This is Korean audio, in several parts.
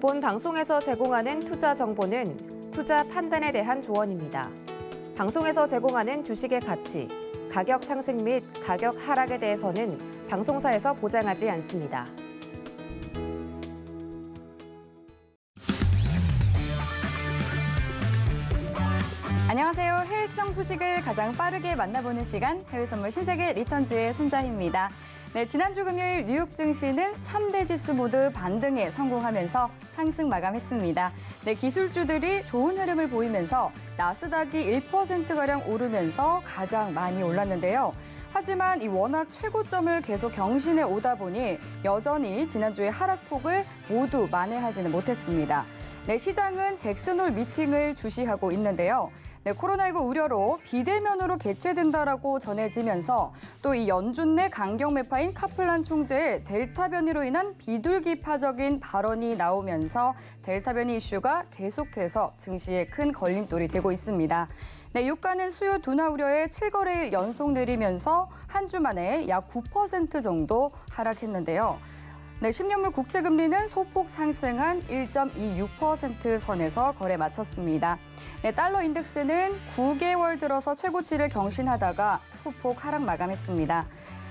본 방송에서 제공하는 투자 정보는 투자 판단에 대한 조언입니다. 방송에서 제공하는 주식의 가치, 가격 상승 및 가격 하락에 대해서는 방송사에서 보장하지 않습니다. 안녕하세요. 해외 시장 소식을 가장 빠르게 만나보는 시간, 해외선물 신세계 리턴즈의 손자희입니다. 네, 지난주 금요일 뉴욕 증시는 3대 지수 모두 반등에 성공하면서 상승 마감했습니다. 네, 기술주들이 좋은 흐름을 보이면서 나스닥이 1%가량 오르면서 가장 많이 올랐는데요. 하지만 이 워낙 최고점을 계속 경신해 오다 보니 여전히 지난주의 하락폭을 모두 만회하지는 못했습니다. 네, 시장은 잭슨홀 미팅을 주시하고 있는데요. 네, 코로나19 우려로 비대면으로 개최된다라고 전해지면서 또 이 연준 내 강경 매파인 카플란 총재의 델타 변이로 인한 비둘기파적인 발언이 나오면서 델타 변이 이슈가 계속해서 증시에 큰 걸림돌이 되고 있습니다. 네, 유가는 수요 둔화 우려에 7거래일 연속 내리면서 한 주 만에 약 9% 정도 하락했는데요. 네, 10년물 국채금리는 소폭 상승한 1.26% 선에서 거래 마쳤습니다. 네, 달러 인덱스는 9개월 들어서 최고치를 경신하다가 소폭 하락 마감했습니다.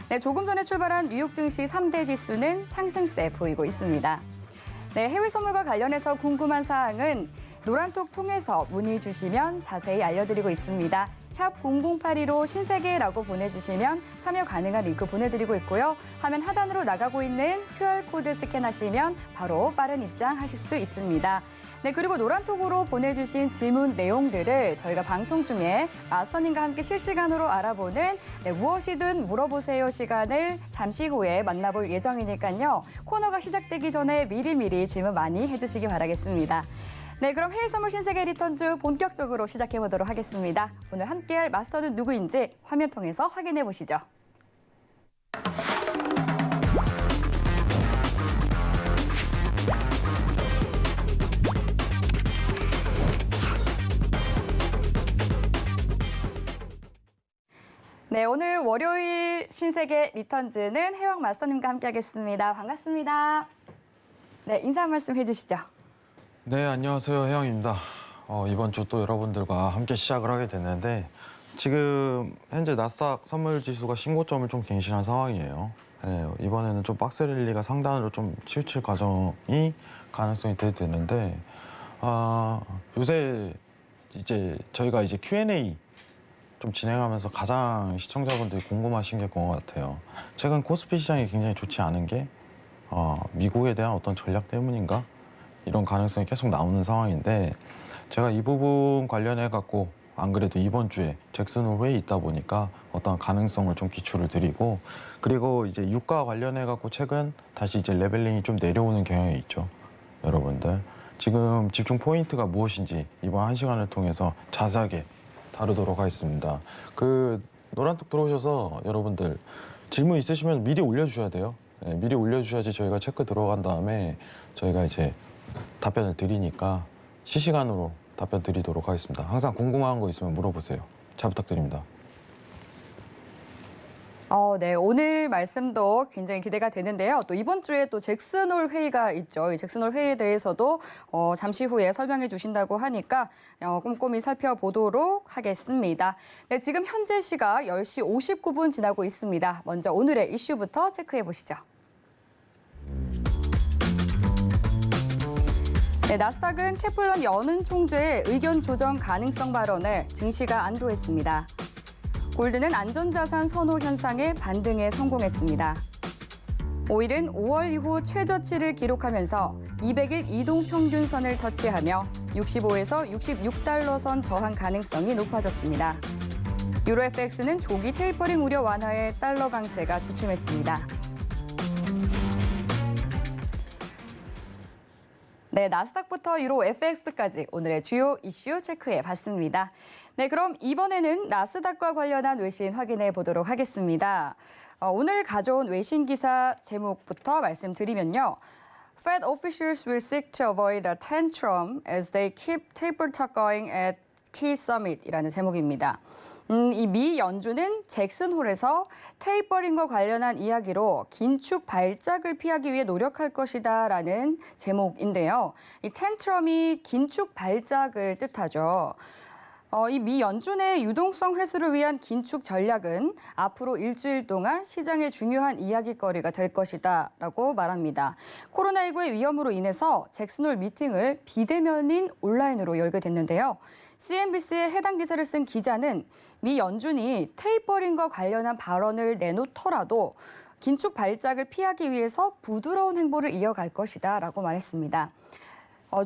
네, 조금 전에 출발한 뉴욕 증시 3대 지수는 상승세 보이고 있습니다. 네, 해외 선물과 관련해서 궁금한 사항은 노란톡 통해서 문의 주시면 자세히 알려드리고 있습니다. 샵 0082로 신세계라고 보내주시면 참여 가능한 링크 보내드리고 있고요. 화면 하단으로 나가고 있는 QR코드 스캔하시면 바로 빠른 입장하실 수 있습니다. 네, 그리고 노란톡으로 보내주신 질문 내용들을 저희가 방송 중에 마스터님과 함께 실시간으로 알아보는 무엇이든 물어보세요 시간을 잠시 후에 만나볼 예정이니까요. 코너가 시작되기 전에 미리미리 질문 많이 해주시기 바라겠습니다. 네, 그럼 해외 선물 신세계 리턴즈 본격적으로 시작해보도록 하겠습니다. 오늘 함께할 마스터는 누구인지 화면 통해서 확인해 보시죠. 네, 오늘 월요일 신세계 리턴즈는 해왕 마스터님과 함께하겠습니다. 반갑습니다. 네, 인사 한 말씀 해주시죠. 네, 안녕하세요. 혜영입니다. 이번 주 또 여러분들과 함께 시작을 하게 됐는데 지금 현재 나스닥 선물 지수가 신고점을 좀 갱신한 상황이에요. 네, 이번에는 좀 박스 랠리가 상단으로 좀 치우칠 과정이 가능성이 되는데 요새 이제 저희가 이제 Q&A 좀 진행하면서 가장 시청자분들이 궁금하신 게 그런 것 같아요. 최근 코스피 시장이 굉장히 좋지 않은 게 미국에 대한 어떤 전략 때문인가? 이런 가능성이 계속 나오는 상황인데 제가 이 부분 관련해 갖고 안 그래도 이번 주에 잭슨홀 회의 있다 보니까 어떤 가능성을 좀 기출을 드리고 그리고 이제 유가 관련해 갖고 최근 다시 이제 레벨링이 좀 내려오는 경향이 있죠. 여러분들 지금 집중 포인트가 무엇인지 이번 1시간을 통해서 자세하게 다루도록 하겠습니다. 그 노란톡 들어오셔서 여러분들 질문 있으시면 미리 올려주셔야 돼요. 네, 미리 올려주셔야지 저희가 체크 들어간 다음에 저희가 이제 답변을 드리니까 실시간으로 답변 드리도록 하겠습니다. 항상 궁금한 거 있으면 물어보세요. 잘 부탁드립니다. 네, 오늘 말씀도 굉장히 기대가 되는데요. 또 이번 주에 또 잭슨홀 회의가 있죠. 이 잭슨홀 회의에 대해서도 잠시 후에 설명해 주신다고 하니까 꼼꼼히 살펴보도록 하겠습니다. 네, 지금 현재 시각 10시 59분 지나고 있습니다. 먼저 오늘의 이슈부터 체크해 보시죠. 네, 나스닥은 캐플런 여는 총재의 의견 조정 가능성 발언에 증시가 안도했습니다. 골드는 안전자산 선호 현상에 반등에 성공했습니다. 오일은 5월 이후 최저치를 기록하면서 200일 이동평균선을 터치하며 65에서 66달러 선 저항 가능성이 높아졌습니다. 유로 FX는 조기 테이퍼링 우려 완화에 달러 강세가 주춤했습니다. 네, 나스닥부터 유로 FX까지 오늘의 주요 이슈 체크해 봤습니다. 네, 그럼 이번에는 나스닥과 관련한 외신 확인해 보도록 하겠습니다. 오늘 가져온 외신 기사 제목부터 말씀드리면요. Fed officials will seek to avoid a tantrum as they keep taper talk going at key summit이라는 제목입니다. 이 미 연준은 잭슨홀에서 테이퍼링과 관련한 이야기로 긴축 발작을 피하기 위해 노력할 것이다라는 제목인데요. 이 텐트럼이 긴축 발작을 뜻하죠. 이 미 연준의 유동성 회수를 위한 긴축 전략은 앞으로 일주일 동안 시장의 중요한 이야기거리가 될 것이다라고 말합니다. 코로나19의 위험으로 인해서 잭슨홀 미팅을 비대면인 온라인으로 열게 됐는데요. CNBC에 해당 기사를 쓴 기자는 미 연준이 테이퍼링과 관련한 발언을 내놓더라도 긴축 발작을 피하기 위해서 부드러운 행보를 이어갈 것이다라고 말했습니다.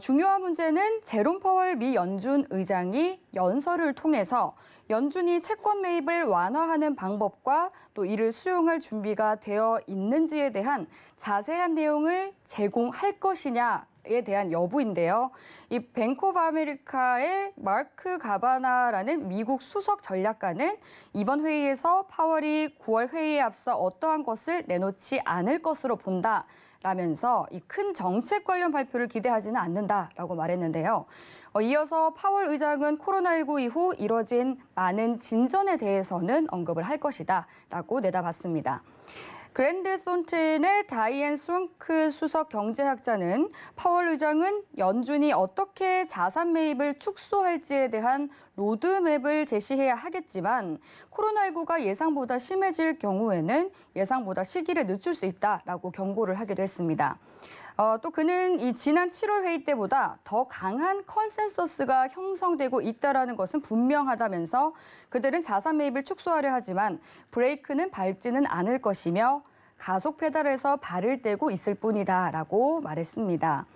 중요한 문제는 제롬 퍼월 미 연준 의장이 연설을 통해서 연준이 채권 매입을 완화하는 방법과 또 이를 수용할 준비가 되어 있는지에 대한 자세한 내용을 제공할 것이냐에 대한 여부인데요. 이 뱅크 오브 아메리카의 마크 가바나라는 미국 수석 전략가는 이번 회의에서 파월이 9월 회의에 앞서 어떠한 것을 내놓지 않을 것으로 본다. 라면서 이 큰 정책 관련 발표를 기대하지는 않는다라고 말했는데요. 이어서 파월 의장은 코로나19 이후 이뤄진 많은 진전에 대해서는 언급을 할 것이다라고 내다봤습니다. 그랜드 손튼의 다이앤 스윙크 수석 경제학자는 파월 의장은 연준이 어떻게 자산 매입을 축소할지에 대한 로드맵을 제시해야 하겠지만 코로나19가 예상보다 심해질 경우에는 예상보다 시기를 늦출 수 있다라고 경고를 하기도 했습니다. 또 그는 이 지난 7월 회의 때보다 더 강한 컨센서스가 형성되고 있다는 것은 분명하다면서 그들은 자산 매입을 축소하려 하지만 브레이크는 밟지는 않을 것이며 가속 페달에서 발을 떼고 있을 뿐이다라고 말했습니다.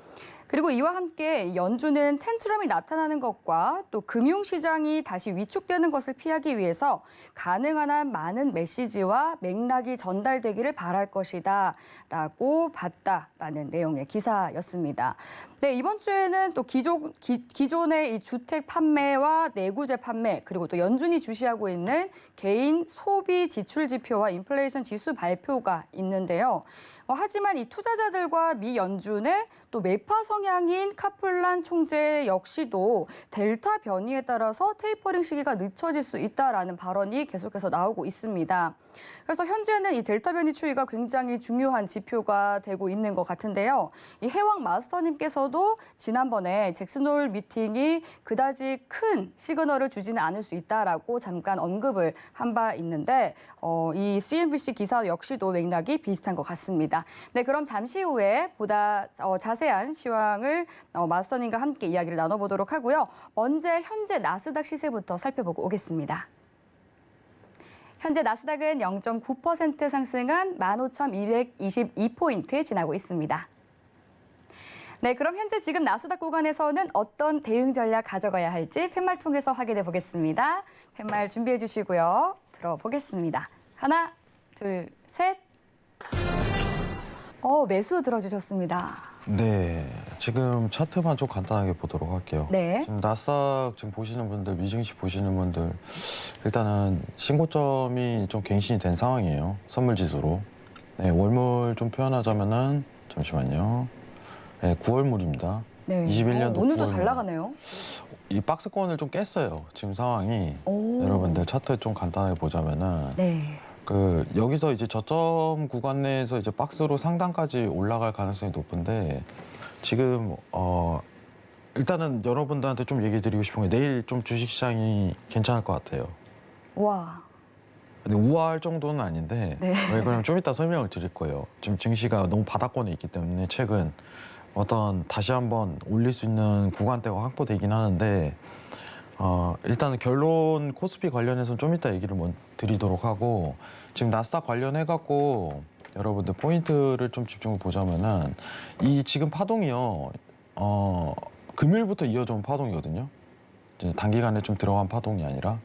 그리고 이와 함께 연준은 텐트럼이 나타나는 것과 또 금융시장이 다시 위축되는 것을 피하기 위해서 가능한 한 많은 메시지와 맥락이 전달되기를 바랄 것이다 라고 봤다라는 내용의 기사였습니다. 네, 이번 주에는 또 기존의 이 주택 판매와 내구재 판매 그리고 또 연준이 주시하고 있는 개인 소비 지출 지표와 인플레이션 지수 발표가 있는데요. 하지만 이 투자자들과 미 연준의 또 매파 성향인 카플란 총재 역시도 델타 변이에 따라서 테이퍼링 시기가 늦춰질 수 있다라는 발언이 계속해서 나오고 있습니다. 그래서 현재는 이 델타 변이 추이가 굉장히 중요한 지표가 되고 있는 것 같은데요. 이 해왕 마스터님께서도 지난번에 잭슨홀 미팅이 그다지 큰 시그널을 주지는 않을 수 있다라고 잠깐 언급을 한 바 있는데 이 CNBC 기사 역시도 맥락이 비슷한 것 같습니다. 네, 그럼 잠시 후에 보다 자세한 시황을 마스터님과 함께 이야기를 나눠보도록 하고요. 먼저 현재 나스닥 시세부터 살펴보고 오겠습니다. 현재 나스닥은 0.9% 상승한 15,222포인트 지나고 있습니다. 네, 그럼 현재 지금 나스닥 구간에서는 어떤 대응 전략 가져가야 할지 팻말 통해서 확인해 보겠습니다. 팻말 준비해 주시고요. 들어보겠습니다. 하나, 둘, 셋. 매수 들어주셨습니다. 네, 지금 차트만 좀 간단하게 보도록 할게요. 네. 지금 나스닥 지금 보시는 분들, 미증시 보시는 분들 일단은 신고점이 좀 갱신이 된 상황이에요. 선물지수로. 네, 월물 좀 표현하자면은 잠시만요. 네, 9월물입니다. 네. 21년도 오늘도 9월물. 잘 나가네요. 이 박스권을 좀 깼어요. 지금 상황이. 오. 여러분들 차트 좀 간단하게 보자면은 네. 여기서 이제 저점 구간 내에서 이제 박스로 상단까지 올라갈 가능성이 높은데 지금 일단은 여러분들한테 좀 얘기 드리고 싶은 게 내일 좀 주식시장이 괜찮을 것 같아요. 와. 근데 우아할 정도는 아닌데 네. 왜 그러면 좀 이따 설명을 드릴 거예요. 지금 증시가 너무 바닥권에 있기 때문에 최근 어떤 다시 한번 올릴 수 있는 구간대가 확보되긴 하는데 일단은 결론 코스피 관련해서는 좀 이따 얘기를 드리도록 하고 지금 나스닥 관련해갖고 여러분들 포인트를 좀 집중을 보자면은 이 지금 파동이요 금요일부터 이어져온 파동이거든요. 이제 단기간에 좀 들어간 파동이 아니라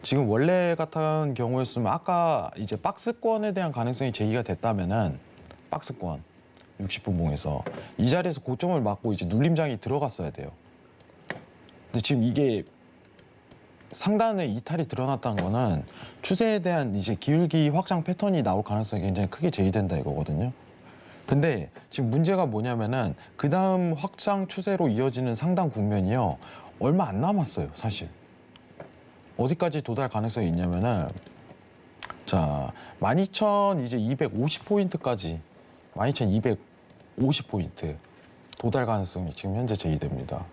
지금 원래 같은 경우였으면 아까 이제 박스권에 대한 가능성이 제기가 됐다면은 박스권 60분 봉에서 이 자리에서 고점을 맞고 이제 눌림장이 들어갔어야 돼요. 근데 지금 이게 상단에 이탈이 드러났다는 거는 추세에 대한 이제 기울기 확장 패턴이 나올 가능성이 굉장히 크게 제기된다 이거거든요. 근데 지금 문제가 뭐냐면은 그 다음 확장 추세로 이어지는 상단 국면이요 얼마 안 남았어요 사실. 어디까지 도달 가능성이 있냐면은 자 12,000 이제 250포인트까지 12,250포인트 도달 가능성이 지금 현재 제기됩니다.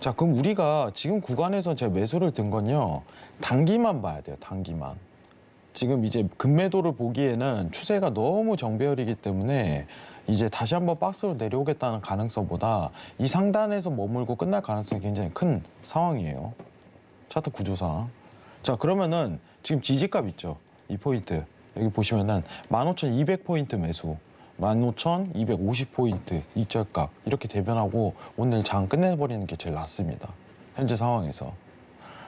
자 그럼 우리가 지금 구간에서 제가 매수를 든 건요 단기만 봐야 돼요. 단기만. 지금 이제 급매도를 보기에는 추세가 너무 정배열이기 때문에 이제 다시 한번 박스로 내려오겠다는 가능성보다 이 상단에서 머물고 끝날 가능성이 굉장히 큰 상황이에요. 차트 구조상. 자 그러면은 지금 지지값 있죠. 이 포인트 여기 보시면은 15,200포인트 매수 15,250포인트 익절값 이렇게 대변하고 오늘 장 끝내버리는 게 제일 낫습니다. 현재 상황에서.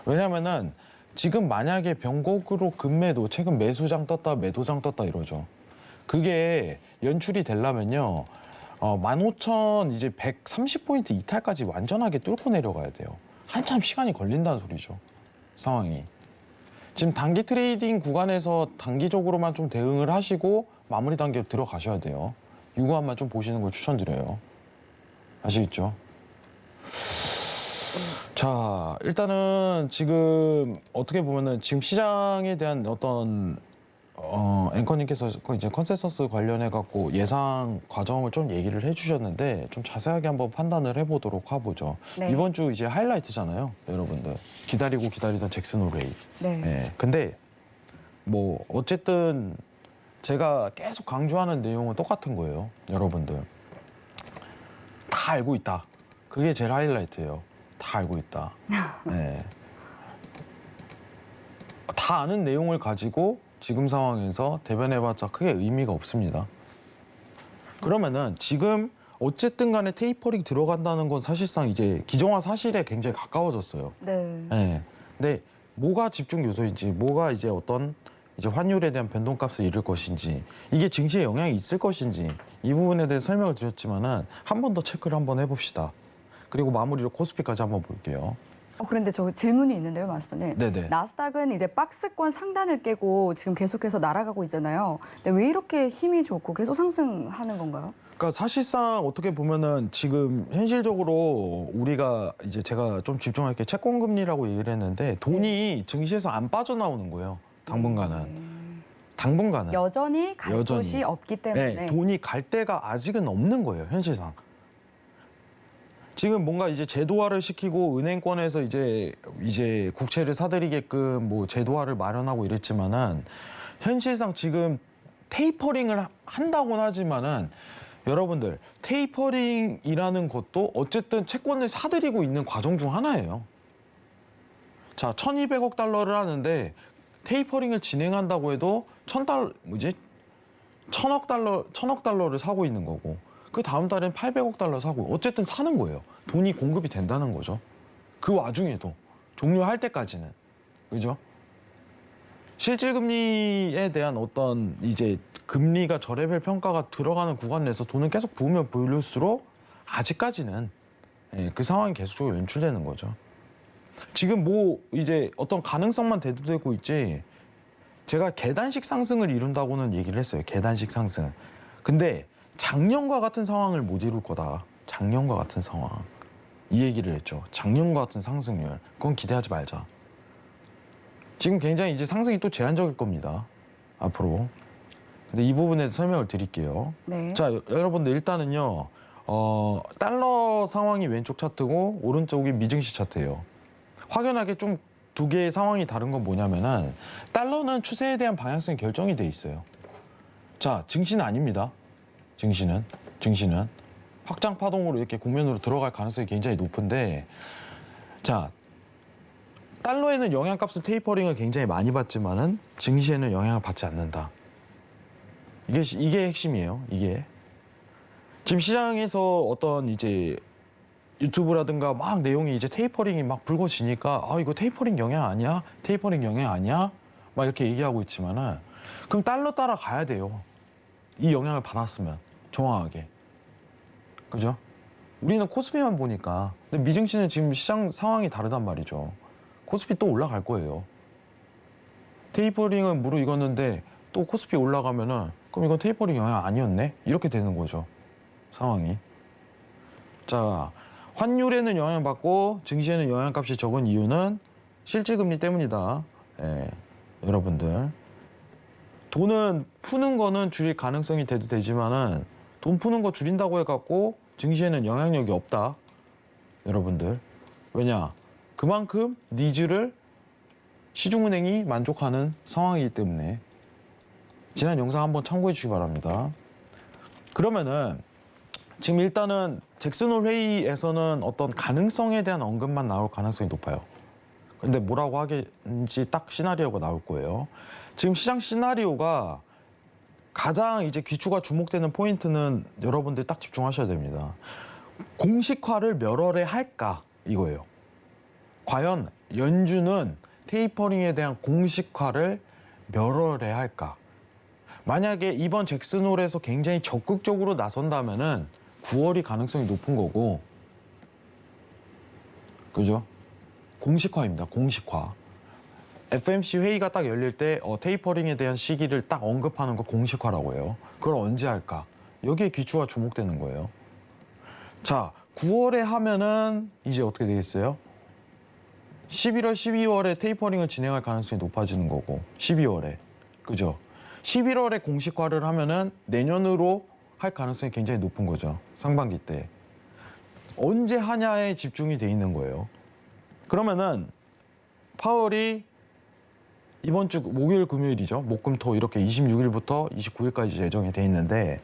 왜냐면은 지금 만약에 변곡으로 급매도 최근 매수장 떴다 매도장 떴다 이러죠. 그게 연출이 되려면요 15,000 이제 130포인트 이탈까지 완전하게 뚫고 내려가야 돼요. 한참 시간이 걸린다는 소리죠. 상황이. 지금 단기 트레이딩 구간에서 단기적으로만 좀 대응을 하시고 마무리 단계로 들어가셔야 돼요. 유구함만 좀 보시는 걸 추천드려요. 아시겠죠? 자, 일단은 지금 어떻게 보면은 지금 시장에 대한 어떤 앵커님께서 이제 컨센서스 관련해 갖고 예상 과정을 좀 얘기를 해주셨는데 좀 자세하게 한번 판단을 해보도록 하보죠. 네. 이번 주 이제 하이라이트잖아요, 여러분들. 기다리고 기다리던 잭슨 홀레이. 네. 예, 근데 뭐 어쨌든 제가 계속 강조하는 내용은 똑같은 거예요, 여러분들. 다 알고 있다. 그게 제일 하이라이트예요. 다 알고 있다. 예. 다 아는 내용을 가지고 지금 상황에서 대변해봤자 크게 의미가 없습니다. 그러면은 지금 어쨌든 간에 테이퍼링 들어간다는 건 사실상 이제 기정화 사실에 굉장히 가까워졌어요. 네. 네. 근데 뭐가 집중 요소인지, 뭐가 이제 어떤 이제 환율에 대한 변동값을 잃을 것인지, 이게 증시에 영향이 있을 것인지 이 부분에 대해 설명을 드렸지만은 한 번 더 체크를 한번 해봅시다. 그리고 마무리로 코스피까지 한번 볼게요. 그런데 저 질문이 있는데요, 마스터님. 네네. 나스닥은 이제 박스권 상단을 깨고 지금 계속해서 날아가고 있잖아요. 근데 왜 이렇게 힘이 좋고 계속 상승하는 건가요? 그러니까 사실상 어떻게 보면은 지금 현실적으로 우리가 이제 제가 좀 집중할게 채권 금리라고 얘기를 했는데 돈이 증시에서 안 빠져나오는 거예요. 당분간은. 당분간은. 여전히 갈 여전히. 곳이 없기 때문에. 네, 돈이 갈 데가 아직은 없는 거예요, 현실상. 지금 뭔가 이제 제도화를 시키고 은행권에서 이제 국채를 사들이게끔 뭐 제도화를 마련하고 이랬지만은 현실상 지금 테이퍼링을 한다고는 하지만은 여러분들 테이퍼링이라는 것도 어쨌든 채권을 사들이고 있는 과정 중 하나예요. 자, 1,200억 달러를 하는데 테이퍼링을 진행한다고 해도 1,000억 달러를 사고 있는 거고 그 다음 달엔 800억 달러 사고 어쨌든 사는 거예요. 돈이 공급이 된다는 거죠. 그 와중에도 종료할 때까지는. 그죠? 실질금리에 대한 어떤 이제 금리가 저레벨 평가가 들어가는 구간 내에서 돈은 계속 부으면 부을수록 아직까지는 그 상황이 계속적으로 연출되는 거죠. 지금 뭐 이제 어떤 가능성만 대두되고 있지 제가 계단식 상승을 이룬다고는 얘기를 했어요. 계단식 상승. 근데 작년과 같은 상황을 못 이룰 거다. 작년과 같은 상황. 이 얘기를 했죠. 작년과 같은 상승률. 그건 기대하지 말자. 지금 굉장히 이제 상승이 또 제한적일 겁니다. 앞으로. 근데 이 부분에 대해서 설명을 드릴게요. 네. 자, 여러분들 일단은요. 달러 상황이 왼쪽 차트고 오른쪽이 미증시 차트예요. 확연하게 좀 두 개의 상황이 다른 건 뭐냐면은 달러는 추세에 대한 방향성이 결정이 돼 있어요. 자, 증시는 아닙니다. 증시는 확장 파동으로 이렇게 국면으로 들어갈 가능성이 굉장히 높은데 자, 달러에는 영향값을 테이퍼링을 굉장히 많이 받지만은 증시에는 영향을 받지 않는다. 이게 핵심이에요. 이게 지금 시장에서 어떤 이제 유튜브라든가 막 내용이 이제 테이퍼링이 막 불거지니까 아 이거 테이퍼링 영향 아니야? 테이퍼링 영향 아니야? 막 이렇게 얘기하고 있지만은 그럼 달러 따라 가야 돼요. 이 영향을 받았으면 정확하게. 그죠? 우리는 코스피만 보니까. 근데 미증시는 지금 시장 상황이 다르단 말이죠. 코스피 또 올라갈 거예요. 테이퍼링은 무르익었는데 또 코스피 올라가면은 그럼 이건 테이퍼링 영향 아니었네? 이렇게 되는 거죠. 상황이. 자, 환율에는 영향받고 증시에는 영향값이 적은 이유는 실질금리 때문이다. 예, 여러분들. 돈은 푸는 거는 줄일 가능성이 돼도 되지만은 돈 푸는 거 줄인다고 해갖고 증시에는 영향력이 없다. 여러분들. 왜냐? 그만큼 니즈를 시중은행이 만족하는 상황이기 때문에 지난 영상 한번 참고해 주시기 바랍니다. 그러면은 지금 일단은 잭슨홀 회의에서는 어떤 가능성에 대한 언급만 나올 가능성이 높아요. 근데 뭐라고 하겠는지 딱 시나리오가 나올 거예요. 지금 시장 시나리오가 가장 이제 귀추가 주목되는 포인트는 여러분들 딱 집중하셔야 됩니다. 공식화를 몇 월에 할까 이거예요. 과연 연준은 테이퍼링에 대한 공식화를 몇 월에 할까? 만약에 이번 잭슨홀에서 굉장히 적극적으로 나선다면은 9월이 가능성이 높은 거고, 그죠? 공식화입니다. 공식화. FMC 회의가 딱 열릴 때 테이퍼링에 대한 시기를 딱 언급하는 거 공식화라고 해요. 그걸 언제 할까? 여기에 귀추가 주목되는 거예요. 자, 9월에 하면은 이제 어떻게 되겠어요? 11월, 12월에 테이퍼링을 진행할 가능성이 높아지는 거고, 12월에. 그죠? 11월에 공식화를 하면은 내년으로 할 가능성이 굉장히 높은 거죠. 상반기 때. 언제 하냐에 집중이 돼 있는 거예요. 그러면은 파월이 이번 주 목요일, 금요일이죠. 목금토 이렇게 26일부터 29일까지 예정이 돼 있는데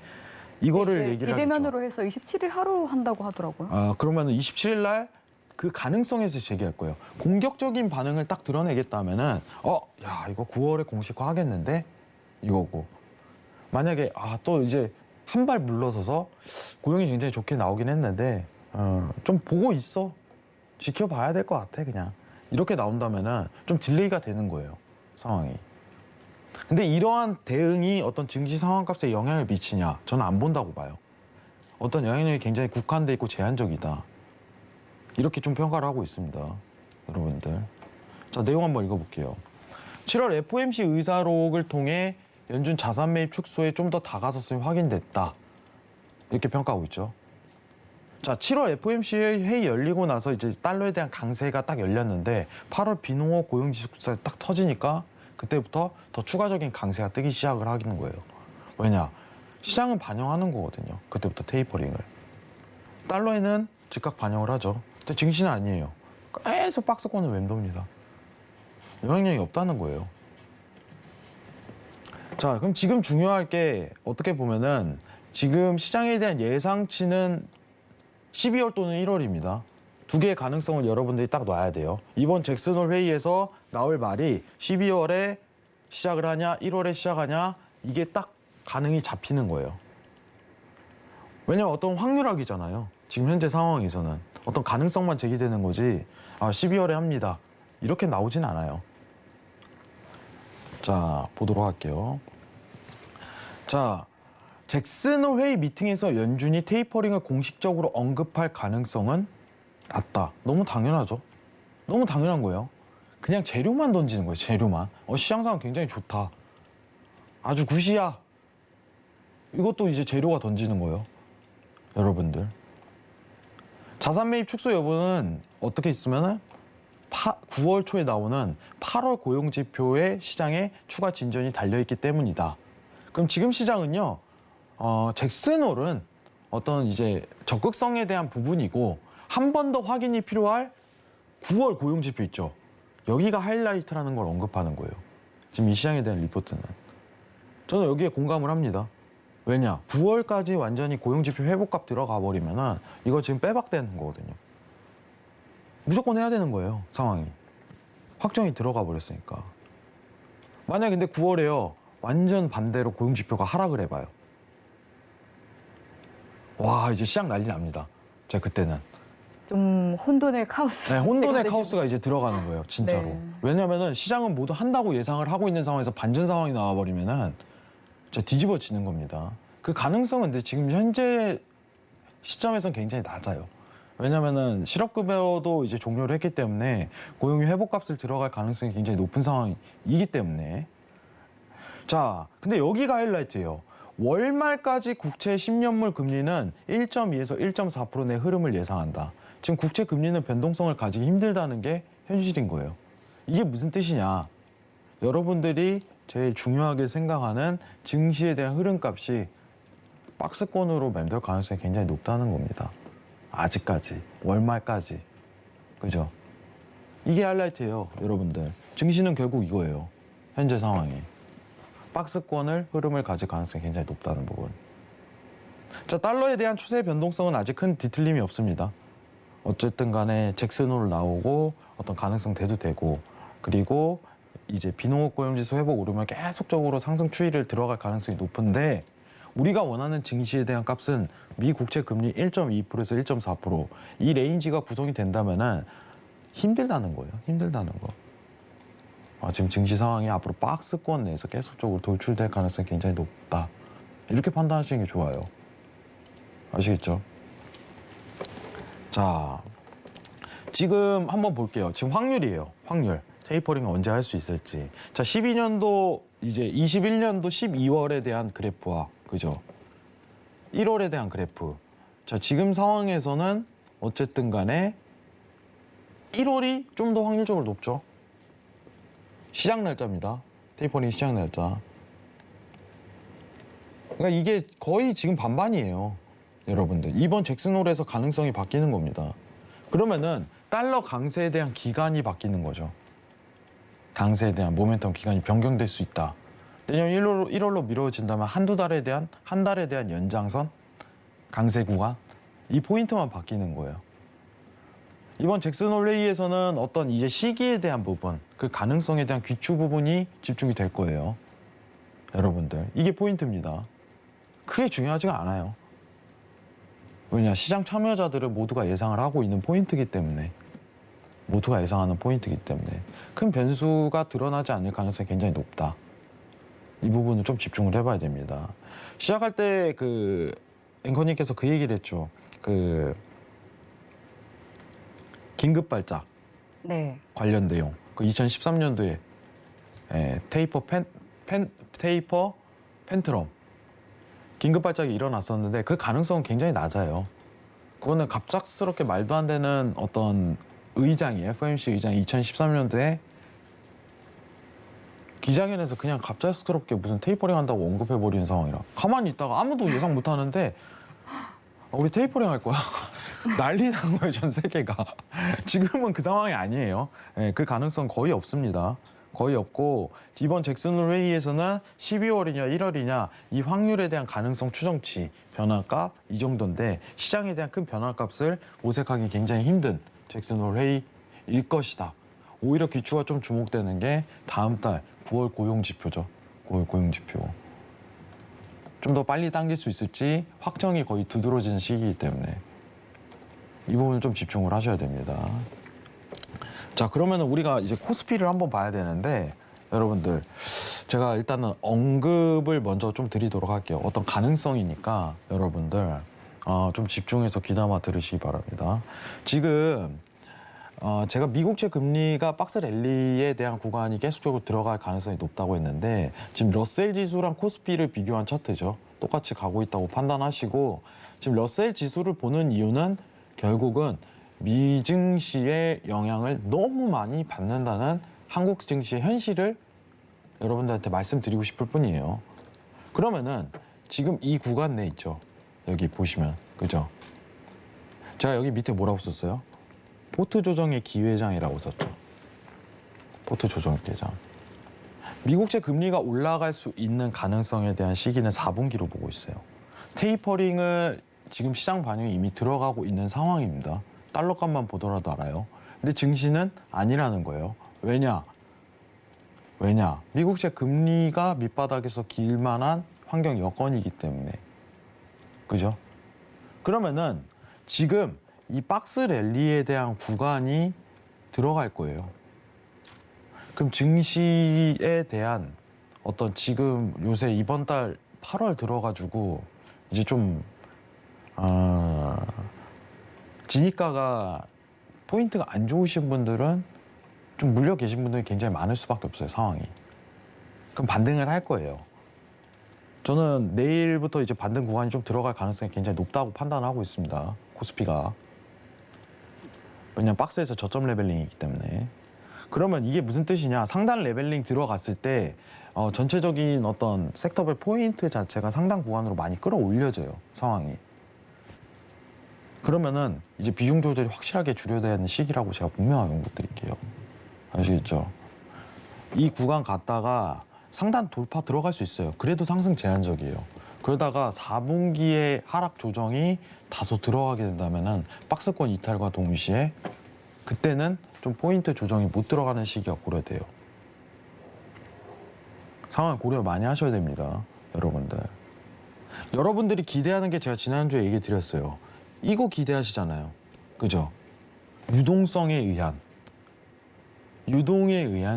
이거를 얘기를 비대면으로 해서 27일 하루 한다고 하더라고요. 아, 그러면은 27일 날 그 가능성에서 제기할 거예요. 공격적인 반응을 딱 드러내겠다면은 야, 이거 9월에 공식화 하겠는데? 이거고. 만약에 또 이제 한 발 물러서서 고용이 굉장히 좋게 나오긴 했는데 좀 보고 있어. 지켜봐야 될 것 같아, 그냥. 이렇게 나온다면은 좀 딜레이가 되는 거예요, 상황이. 근데 이러한 대응이 어떤 증시 상황값에 영향을 미치냐? 저는 안 본다고 봐요. 어떤 영향력이 굉장히 국한돼 있고 제한적이다. 이렇게 좀 평가를 하고 있습니다, 여러분들. 자, 내용 한번 읽어볼게요. 7월 FOMC 의사록을 통해 연준 자산 매입 축소에 좀 더 다가섰음이 확인됐다. 이렇게 평가하고 있죠. 자, 7월 FOMC 회의 열리고 나서 이제 달러에 대한 강세가 딱 열렸는데 8월 비농업 고용지수가 딱 터지니까 그때부터 더 추가적인 강세가 뜨기 시작을 하는 거예요. 왜냐? 시장은 반영하는 거거든요. 그때부터 테이퍼링을. 달러에는 즉각 반영을 하죠. 근데 증시는 아니에요. 계속 박스권을 맴돕니다. 영향력이 없다는 거예요. 자, 그럼 지금 중요할 게 어떻게 보면은 지금 시장에 대한 예상치는 12월 또는 1월입니다. 두 개의 가능성을 여러분들이 딱 놔야 돼요. 이번 잭슨홀 회의에서 나올 말이 12월에 시작을 하냐, 1월에 시작하냐, 이게 딱 가능이 잡히는 거예요. 왜냐면 어떤 확률학이잖아요. 지금 현재 상황에서는. 어떤 가능성만 제기되는 거지, 12월에 합니다. 이렇게 나오진 않아요. 자, 보도록 할게요. 자, 잭슨홀 회의 미팅에서 연준이 테이퍼링을 공식적으로 언급할 가능성은 낮다. 너무 당연하죠. 너무 당연한 거예요. 그냥 재료만 던지는 거예요. 재료만. 시장 상황 굉장히 좋다. 아주 굿이야. 이것도 이제 재료가 던지는 거예요, 여러분들. 자산 매입 축소 여부는 어떻게 있으면은 9월 초에 나오는 8월 고용 지표의 시장에 추가 진전이 달려있기 때문이다. 그럼 지금 시장은요, 잭슨홀은 어떤 이제 적극성에 대한 부분이고 한 번 더 확인이 필요할 9월 고용 지표 있죠. 여기가 하이라이트라는 걸 언급하는 거예요. 지금 이 시장에 대한 리포트는. 저는 여기에 공감을 합니다. 왜냐? 9월까지 완전히 고용 지표 회복값 들어가 버리면은 이거 지금 빼박되는 거거든요. 무조건 해야 되는 거예요, 상황이. 확정이 들어가 버렸으니까. 만약에 근데 9월에요, 완전 반대로 고용 지표가 하락을 해봐요. 와, 이제 시장 난리 납니다. 제가 그때는. 좀 혼돈의 카오스. 네, 혼돈의 카오스가 이제 들어가는 거예요, 진짜로. 네. 왜냐면은 시장은 모두 한다고 예상을 하고 있는 상황에서 반전 상황이 나와버리면은 진짜 뒤집어지는 겁니다. 그 가능성은 근데 지금 현재 시점에서는 굉장히 낮아요. 왜냐면은 실업급여도 이제 종료를 했기 때문에 고용이 회복값을 들어갈 가능성이 굉장히 높은 상황이기 때문에. 자, 근데 여기가 하이라이트예요. 월말까지 국채 10년물 금리는 1.2에서 1.4%내 흐름을 예상한다. 지금 국채 금리는 변동성을 가지기 힘들다는 게 현실인 거예요. 이게 무슨 뜻이냐? 여러분들이 제일 중요하게 생각하는 증시에 대한 흐름값이 박스권으로 맴돌 가능성이 굉장히 높다는 겁니다. 아직까지, 월말까지. 그죠? 이게 하이라이트예요, 여러분들. 증시는 결국 이거예요. 현재 상황이. 박스권을 흐름을 가질 가능성이 굉장히 높다는 부분. 자, 달러에 대한 추세 변동성은 아직 큰 뒤틀림이 없습니다. 어쨌든 간에 잭슨홀 나오고 어떤 가능성 대도 되고, 그리고 이제 비농업 고용지수 회복 오르면 계속적으로 상승 추이를 들어갈 가능성이 높은데, 우리가 원하는 증시에 대한 값은 미 국채 금리 1.2%에서 1.4%, 이 레인지가 구성이 된다면은 힘들다는 거예요. 힘들다는 거. 지금 증시 상황이 앞으로 박스권 내에서 계속적으로 돌출될 가능성이 굉장히 높다. 이렇게 판단하시는 게 좋아요. 아시겠죠? 자, 지금 한번 볼게요. 지금 확률이에요. 확률. 테이퍼링 언제 할 수 있을지. 자, 12년도 이제 21년도 12월에 대한 그래프와 그죠? 1월에 대한 그래프. 자, 지금 상황에서는 어쨌든 간에 1월이 좀 더 확률적으로 높죠. 시작 날짜입니다. 테이퍼링 시작 날짜. 그러니까 이게 거의 지금 반반이에요. 여러분들. 이번 잭슨홀에서 가능성이 바뀌는 겁니다. 그러면은 달러 강세에 대한 기간이 바뀌는 거죠. 강세에 대한 모멘텀 기간이 변경될 수 있다. 내년 1월로 미뤄진다면 한 달에 대한 연장선, 강세 구간, 이 포인트만 바뀌는 거예요. 이번 잭슨홀 회의에서는 어떤 이제 시기에 대한 부분, 그 가능성에 대한 귀추 부분이 집중이 될 거예요. 여러분들, 이게 포인트입니다. 크게 중요하지가 않아요. 왜냐, 시장 참여자들은 모두가 예상을 하고 있는 포인트이기 때문에, 모두가 예상하는 포인트이기 때문에 큰 변수가 드러나지 않을 가능성이 굉장히 높다. 이 부분을 좀 집중을 해봐야 됩니다. 시작할 때 그 앵커님께서 그 얘기를 했죠. 그 긴급 발작 네. 관련 내용. 그 2013년도에 테이퍼 팬트럼 긴급 발작이 일어났었는데 그 가능성은 굉장히 낮아요. 그거는 갑작스럽게 말도 안 되는 어떤 의장이, FOMC 의장이 2013년도에 기자회견에서 그냥 갑작스럽게 무슨 테이퍼링 한다고 언급해버리는 상황이라, 가만히 있다가 아무도 예상 못하는데 우리 테이퍼링 할 거야. 난리 난 거예요, 전 세계가. 지금은 그 상황이 아니에요. 그 가능성 거의 없습니다. 거의 없고, 이번 잭슨홀 회의에서는 12월이냐 1월이냐 이 확률에 대한 가능성 추정치, 변화값 이 정도인데, 시장에 대한 큰 변화값을 모색하기 굉장히 힘든 잭슨홀 회의일 것이다. 오히려 귀추가 좀 주목되는 게 다음 달 9월 고용지표죠. 9월 고용지표. 좀 더 빨리 당길 수 있을지 확정이 거의 두드러지는 시기이기 때문에 이 부분을 좀 집중을 하셔야 됩니다. 자, 그러면 우리가 이제 코스피를 한번 봐야 되는데, 여러분들, 제가 일단은 언급을 먼저 좀 드리도록 할게요. 어떤 가능성이니까 여러분들 좀 집중해서 귀담아 들으시기 바랍니다. 지금 제가 미국채 금리가 박스 랠리에 대한 구간이 계속적으로 들어갈 가능성이 높다고 했는데, 지금 러셀 지수랑 코스피를 비교한 차트죠. 똑같이 가고 있다고 판단하시고, 지금 러셀 지수를 보는 이유는 결국은 미 증시의 영향을 너무 많이 받는다는 한국 증시의 현실을 여러분들한테 말씀드리고 싶을 뿐이에요. 그러면은 지금 이 구간 내 있죠. 여기 보시면, 그죠? 제가 여기 밑에 뭐라고 썼어요? 포트 조정의 기회장이라고 썼죠. 포트 조정 기회장. 미국채 금리가 올라갈 수 있는 가능성에 대한 시기는 4분기로 보고 있어요. 테이퍼링을 지금 시장 반영이 이미 들어가고 있는 상황입니다. 달러값만 보더라도 알아요. 근데 증시는 아니라는 거예요. 왜냐? 미국채 금리가 밑바닥에서 길 만한 환경 여건이기 때문에. 그죠? 그러면은 지금 이 박스 랠리에 대한 구간이 들어갈 거예요. 그럼 증시에 대한 어떤 지금 요새 이번 달 8월 들어가지고 이제 좀 진입가가 포인트가 안 좋으신 분들은 좀 물려 계신 분들이 굉장히 많을 수밖에 없어요, 상황이. 그럼 반등을 할 거예요. 저는 내일부터 이제 반등 구간이 좀 들어갈 가능성이 굉장히 높다고 판단하고 있습니다, 코스피가. 왜냐면 박스에서 저점 레벨링이기 때문에. 그러면 이게 무슨 뜻이냐? 상단 레벨링 들어갔을 때 전체적인 어떤 섹터별 포인트 자체가 상단 구간으로 많이 끌어올려져요, 상황이. 그러면은 이제 비중 조절이 확실하게 줄여야 되는 시기라고 제가 분명하게 언급 드릴게요. 아시겠죠? 이 구간 갔다가 상단 돌파 들어갈 수 있어요. 그래도 상승 제한적이에요. 그러다가 4분기에 하락 조정이 다소 들어가게 된다면은 박스권 이탈과 동시에 그때는 좀 포인트 조정이 못 들어가는 시기가 고려돼요. 상황 고려 많이 하셔야 됩니다, 여러분들. 여러분들이 기대하는 게 제가 지난주에 얘기 드렸어요. 이거 기대하시잖아요. 그죠? 유동성에 의한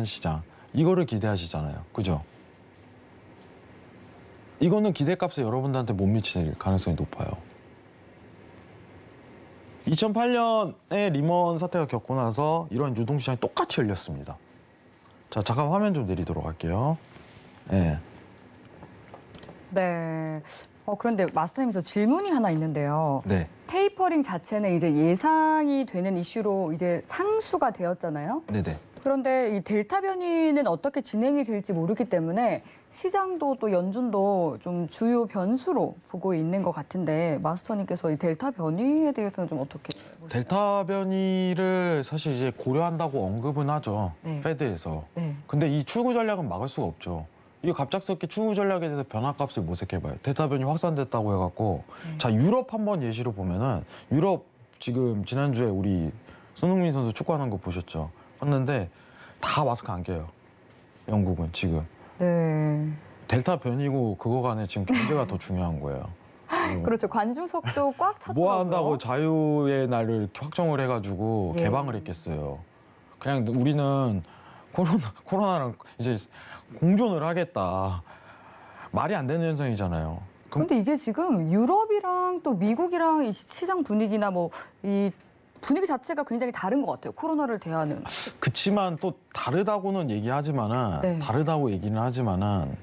시장. 이거를 기대하시잖아요. 그죠? 이거는 기대값에 여러분들한테 못 미칠 가능성이 높아요. 2008년에 리먼 사태가 겪고 나서 이런 유동시장이 똑같이 열렸습니다. 자, 잠깐 화면 좀 내리도록 할게요. 네. 네. 그런데 마스터님, 저 질문이 하나 있는데요. 네. 테이퍼링 자체는 이제 예상이 되는 이슈로 이제 상수가 되었잖아요. 네네. 그런데 이 델타 변이는 어떻게 진행이 될지 모르기 때문에 시장도 또 연준도 좀 주요 변수로 보고 있는 것 같은데, 마스터님께서 이 델타 변이에 대해서는 좀 어떻게 보시나요? 델타 변이를 사실 이제 고려한다고 언급은 하죠. 네. 페드에서. 네. 근데 이 출구 전략은 막을 수가 없죠. 이거 갑작스럽게 출구 전략에 대해서 변화값을 모색해봐요. 델타 변이 확산됐다고 해갖고. 자, 유럽 한번 예시로 보면은, 유럽 지금 지난주에 우리 손흥민 선수 축구하는 거 보셨죠? 봤는데 다 마스크 안 껴요. 영국은 지금. 네. 델타 변이고 그거 간에 지금 경제가 더 중요한 거예요. 그렇죠. 관중석도 꽉 찼더라고요. 뭐 한다고 자유의 날을 확정을 해가지고 예. 개방을 했겠어요. 그냥 우리는 코로나랑 이제 공존을 하겠다. 말이 안 되는 현상이잖아요. 그럼 근데 이게 지금 유럽이랑 또 미국이랑 이 시장 분위기나 뭐 이 분위기 자체가 굉장히 다른 것 같아요. 코로나를 대하는. 그치만 또 다르다고는 얘기하지만은 네. 다르다고 얘기는 하지만은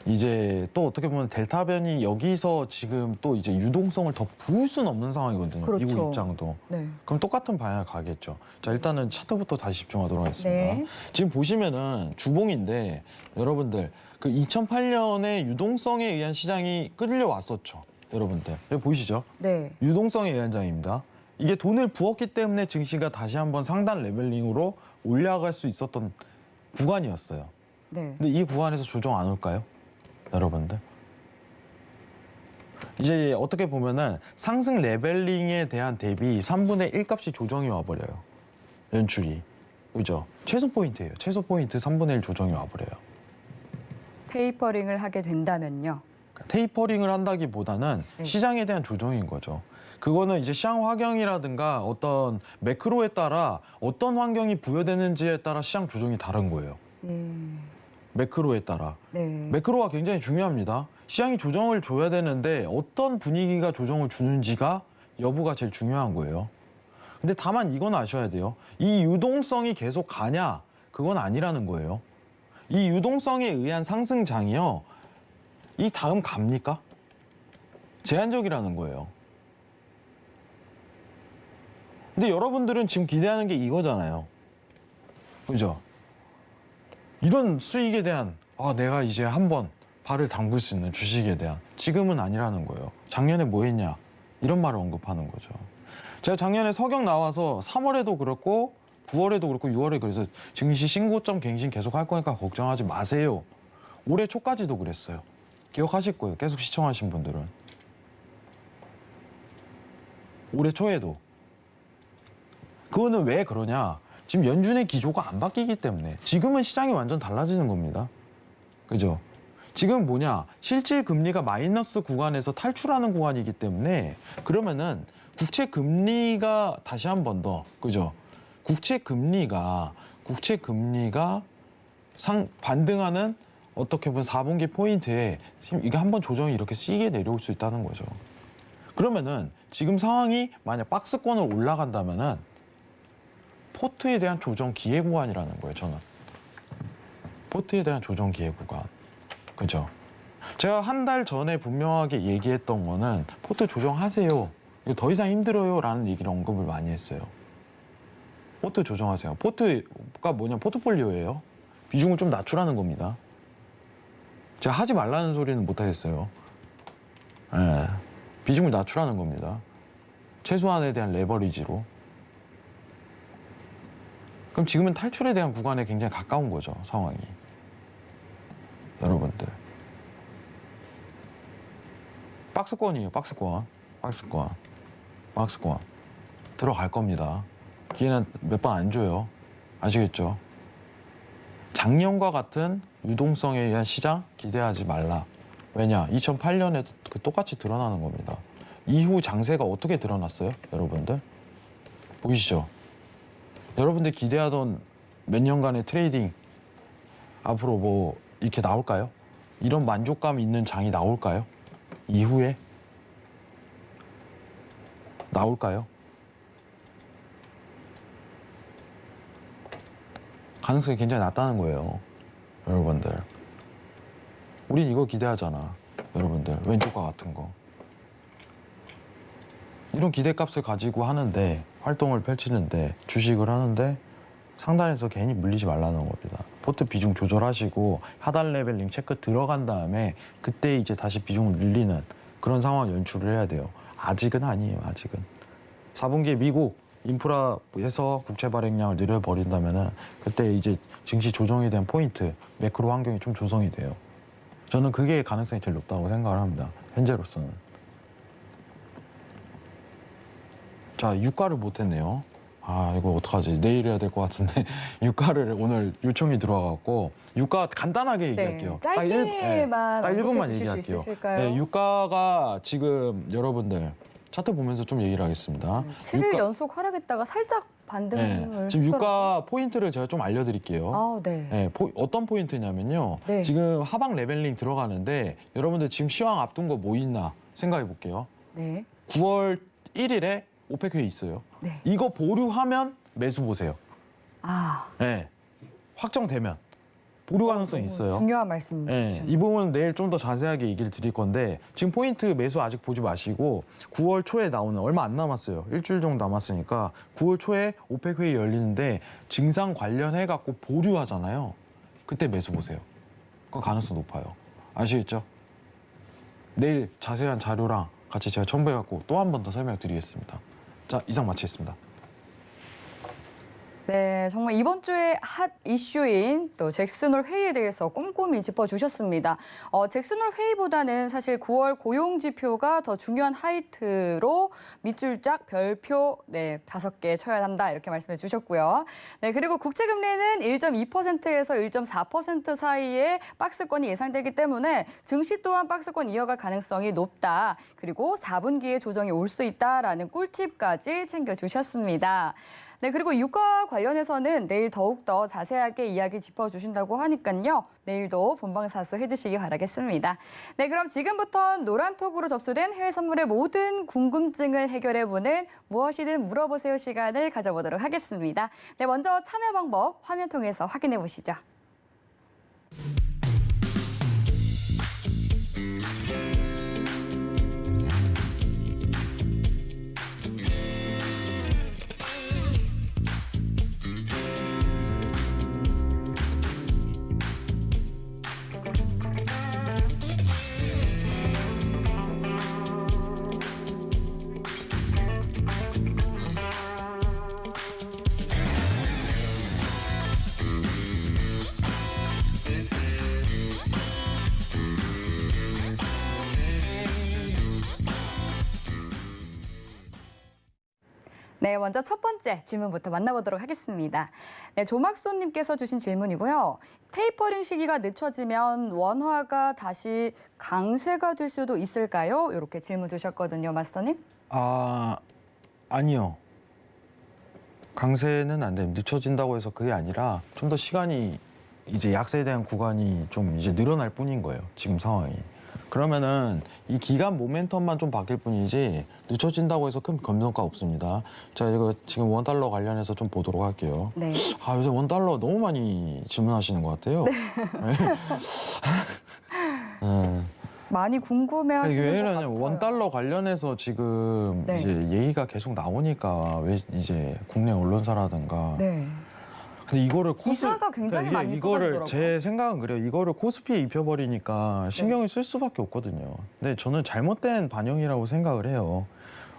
이제 또 어떻게 보면 델타 변이 여기서 지금 또 이제 유동성을 더 부을 수는 없는 상황이거든요. 그렇죠. 미국 입장도. 네. 그럼 똑같은 방향을 가겠죠. 자, 일단은 차트부터 다시 집중하도록 하겠습니다. 네. 지금 보시면은 주봉인데 여러분들 그 2008년에 유동성에 의한 시장이 끌려왔었죠. 여러분들 여기 보이시죠? 네. 유동성에 의한 장입니다. 이게 돈을 부었기 때문에 증시가 다시 한번 상단 레벨링으로 올라갈 수 있었던 구간이었어요. 네. 근데 이 구간에서 조정 안 올까요? 여러분들? 이제 어떻게 보면은 상승 레벨링에 대한 대비 3분의 1 값이 조정이 와버려요. 연출이. 그죠? 최소 포인트예요. 최소 포인트 3분의 1 조정이 와버려요. 테이퍼링을 하게 된다면요. 그러니까 테이퍼링을 한다기보다는 네. 시장에 대한 조정인 거죠. 그거는 이제 시장 환경이라든가 어떤 매크로에 따라 어떤 환경이 부여되는지에 따라 시장 조정이 다른 거예요. 매크로에 따라. 네. 매크로가 굉장히 중요합니다. 시장이 조정을 줘야 되는데 어떤 분위기가 조정을 주는지가 여부가 제일 중요한 거예요. 근데 다만 이건 아셔야 돼요. 이 유동성이 계속 가냐? 그건 아니라는 거예요. 이 유동성에 의한 상승장이요. 이 다음 갑니까? 제한적이라는 거예요. 근데 여러분들은 지금 기대하는 게 이거잖아요. 그죠? 이런 수익에 대한 내가 이제 한번 발을 담글 수 있는 주식에 대한 지금은 아니라는 거예요. 작년에 뭐 했냐? 이런 말을 언급하는 거죠. 제가 작년에 서경 나와서 3월에도 그렇고 9월에도 그렇고 6월에 그래서 증시 신고점 갱신 계속 할 거니까 걱정하지 마세요. 올해 초까지도 그랬어요. 기억하실 거예요. 계속 시청하신 분들은. 올해 초에도. 그거는 왜 그러냐? 지금 연준의 기조가 안 바뀌기 때문에. 지금은 시장이 완전 달라지는 겁니다. 그죠? 지금 뭐냐? 실질 금리가 마이너스 구간에서 탈출하는 구간이기 때문에 그러면은 국채 금리가 다시 한 번 더, 그죠? 국채 금리가 반등하는 어떻게 보면 4분기 포인트에 이게 한번 조정이 이렇게 세게 내려올 수 있다는 거죠. 그러면은 지금 상황이 만약 박스권을 올라간다면은 포트에 대한 조정 기회 구간이라는 거예요, 저는. 포트에 대한 조정 기회 구간. 그죠? 제가 한 달 전에 분명하게 얘기했던 거는 포트 조정하세요. 이거 더 이상 힘들어요 라는 얘기를 언급을 많이 했어요. 포트 조정하세요. 포트가 뭐냐, 포트폴리오예요. 비중을 좀 낮추라는 겁니다. 제가 하지 말라는 소리는 못 하겠어요. 예, 비중을 낮추라는 겁니다. 최소한에 대한 레버리지로. 그럼 지금은 탈출에 대한 구간에 굉장히 가까운 거죠, 상황이. 여러분들. 박스권이에요, 박스권. 들어갈 겁니다. 기회는 몇 번 안 줘요. 아시겠죠? 작년과 같은 유동성에 의한 시장 기대하지 말라. 왜냐? 2008년에도 똑같이 드러나는 겁니다. 이후 장세가 어떻게 드러났어요? 여러분들? 보이시죠? 여러분들 기대하던 몇 년간의 트레이딩 앞으로 뭐 이렇게 나올까요? 이런 만족감 있는 장이 나올까요? 이후에? 나올까요? 가능성이 굉장히 낮다는 거예요. 여러분들. 우린 이거 기대하잖아. 여러분들. 왼쪽과 같은 거. 이런 기대값을 가지고 하는데, 활동을 펼치는데, 주식을 하는데 상단에서 괜히 물리지 말라는 겁니다. 포트 비중 조절하시고 하단 레벨링 체크 들어간 다음에 그때 이제 다시 비중을 늘리는 그런 상황 연출을 해야 돼요. 아직은 아니에요. 아직은. 4분기에 미국 인프라에서 국채 발행량을 늘려버린다면은 그때 이제 증시 조정에 대한 포인트, 매크로 환경이 좀 조성이 돼요. 저는 그게 가능성이 제일 높다고 생각을 합니다. 현재로서는. 자, 유가를 못했네요. 아, 이거 어떡하지? 내일 해야 될 것 같은데 유가를 오늘 요청이 들어와갖고 유가 간단하게 얘기할게요. 짧게만 딱 1분만 주실 수 얘기할게요. 있으실까요? 네, 유가가 지금 여러분들 차트 보면서 좀 얘기를 하겠습니다. 7일 연속 하락했다가 살짝 반등을 네, 지금 유가 포인트를 제가 좀 알려드릴게요. 아, 네. 네, 어떤 포인트냐면요. 네. 지금 하방 레벨링 들어가는데 여러분들 지금 시황 앞둔 거 뭐 있나 생각해 볼게요. 네. 9월 1일에 오펙 회의 있어요. 네. 이거 보류하면 매수 보세요. 아, 네, 확정되면 보류 가능성이 있어요. 중요한 말씀 네, 주셨네요. 이 부분은 내일 좀 더 자세하게 얘기를 드릴 건데 지금 포인트 매수 아직 보지 마시고 9월 초에 나오는 얼마 안 남았어요. 일주일 정도 남았으니까 9월 초에 오펙 회의 열리는데 증상 관련해 갖고 보류하잖아요. 그때 매수 보세요. 그 가능성 높아요. 아시겠죠? 내일 자세한 자료랑 같이 제가 첨부해 갖고 또 한 번 더 설명드리겠습니다. 자, 이상 마치겠습니다. 네, 정말 이번 주에 핫 이슈인 또 잭슨홀 회의에 대해서 꼼꼼히 짚어주셨습니다. 잭슨홀 회의보다는 사실 9월 고용 지표가 더 중요한 하이트로 밑줄짝 별표 5개 쳐야 한다 이렇게 말씀해 주셨고요. 네, 그리고 국채금리는 1.2%에서 1.4% 사이에 박스권이 예상되기 때문에 증시 또한 박스권 이어갈 가능성이 높다. 그리고 4분기에 조정이 올 수 있다라는 꿀팁까지 챙겨주셨습니다. 네, 그리고 유가 관련해서는 내일 더욱더 자세하게 이야기 짚어주신다고 하니까요. 내일도 본방사수 해주시기 바라겠습니다. 네, 그럼 지금부터 노란톡으로 접수된 해외 선물의 모든 궁금증을 해결해보는 무엇이든 물어보세요 시간을 가져보도록 하겠습니다. 네, 먼저 참여 방법 화면 통해서 확인해 보시죠. 네, 먼저 첫 번째 질문부터 만나보도록 하겠습니다. 네, 조막손님께서 주신 질문이고요. 테이퍼링 시기가 늦춰지면 원화가 다시 강세가 될 수도 있을까요? 이렇게 질문 주셨거든요, 마스터님. 아니요. 강세는 안 돼요. 늦춰진다고 해서 그게 아니라 좀 더 시간이 이제 약세에 대한 구간이 좀 이제 늘어날 뿐인 거예요. 지금 상황이. 그러면은 이 기간 모멘텀만 좀 바뀔 뿐이지 늦춰진다고 해서 큰 변동가 없습니다. 자, 이거 지금 원달러 관련해서 좀 보도록 할게요. 네. 아, 요새 원달러 너무 많이 질문하시는 것 같아요. 네. 많이 궁금해하시는 것 왜냐면 같아요. 원달러 관련해서 지금 네. 이제 얘기가 계속 나오니까 왜 이제 국내 언론사라든가 네. 근데 이거를 기사가 굉장히 많이 이거를 쏟아지더라고요. 제 생각은 그래요. 이거를 코스피에 입혀버리니까 신경을 쓸 수밖에 없거든요. 근데 저는 잘못된 반영이라고 생각을 해요.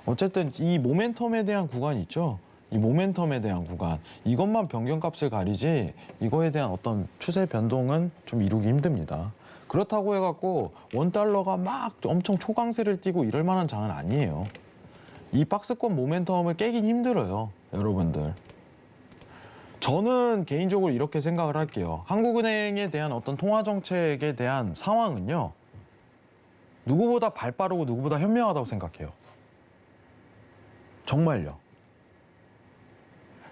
어쨌든 이 모멘텀에 대한 구간이 있죠. 이 모멘텀에 대한 구간 이것만 변경값을 가리지 이거에 대한 어떤 추세 변동은 좀 이루기 힘듭니다. 그렇다고 해갖고 원달러가 막 엄청 초강세를 띠고 이럴 만한 장은 아니에요. 이 박스권 모멘텀을 깨긴 힘들어요, 여러분들. 저는 개인적으로 이렇게 생각을 할게요. 한국은행에 대한 어떤 통화 정책에 대한 상황은요, 누구보다 발 빠르고 누구보다 현명하다고 생각해요. 정말요.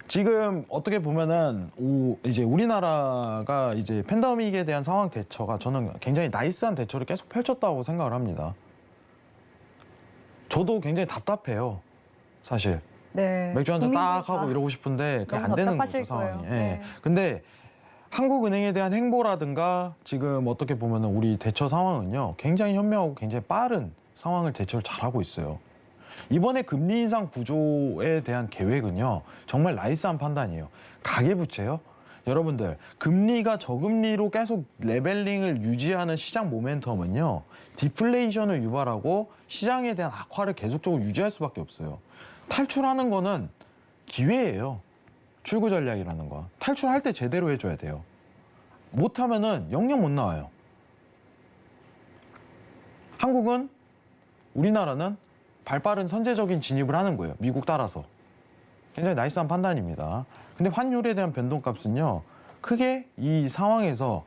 지금 어떻게 보면은 이제 우리나라가 이제 팬데믹에 대한 상황 대처가 저는 굉장히 나이스한 대처를 계속 펼쳤다고 생각을 합니다. 저도 굉장히 답답해요, 사실. 네. 맥주 한 잔 딱 국민들 하고 다 이러고 싶은데 그게 너무 안 되는 답답하실 거죠, 상황이. 거예요. 예. 네. 근데 한국은행에 대한 행보라든가 지금 어떻게 보면은 우리 대처 상황은요, 굉장히 현명하고 굉장히 빠른 상황을 대처를 잘하고 있어요. 이번에 금리 인상 구조에 대한 계획은요, 정말 나이스한 판단이에요. 가계부채요. 여러분들, 금리가 저금리로 계속 레벨링을 유지하는 시장 모멘텀은요, 디플레이션을 유발하고 시장에 대한 악화를 계속적으로 유지할 수밖에 없어요. 탈출하는 거는 기회예요. 출구 전략이라는 거. 탈출할 때 제대로 해줘야 돼요. 못하면은 영영 못 나와요. 한국은, 우리나라는 발빠른 선제적인 진입을 하는 거예요. 미국 따라서. 굉장히 나이스한 판단입니다. 근데 환율에 대한 변동값은요, 크게 이 상황에서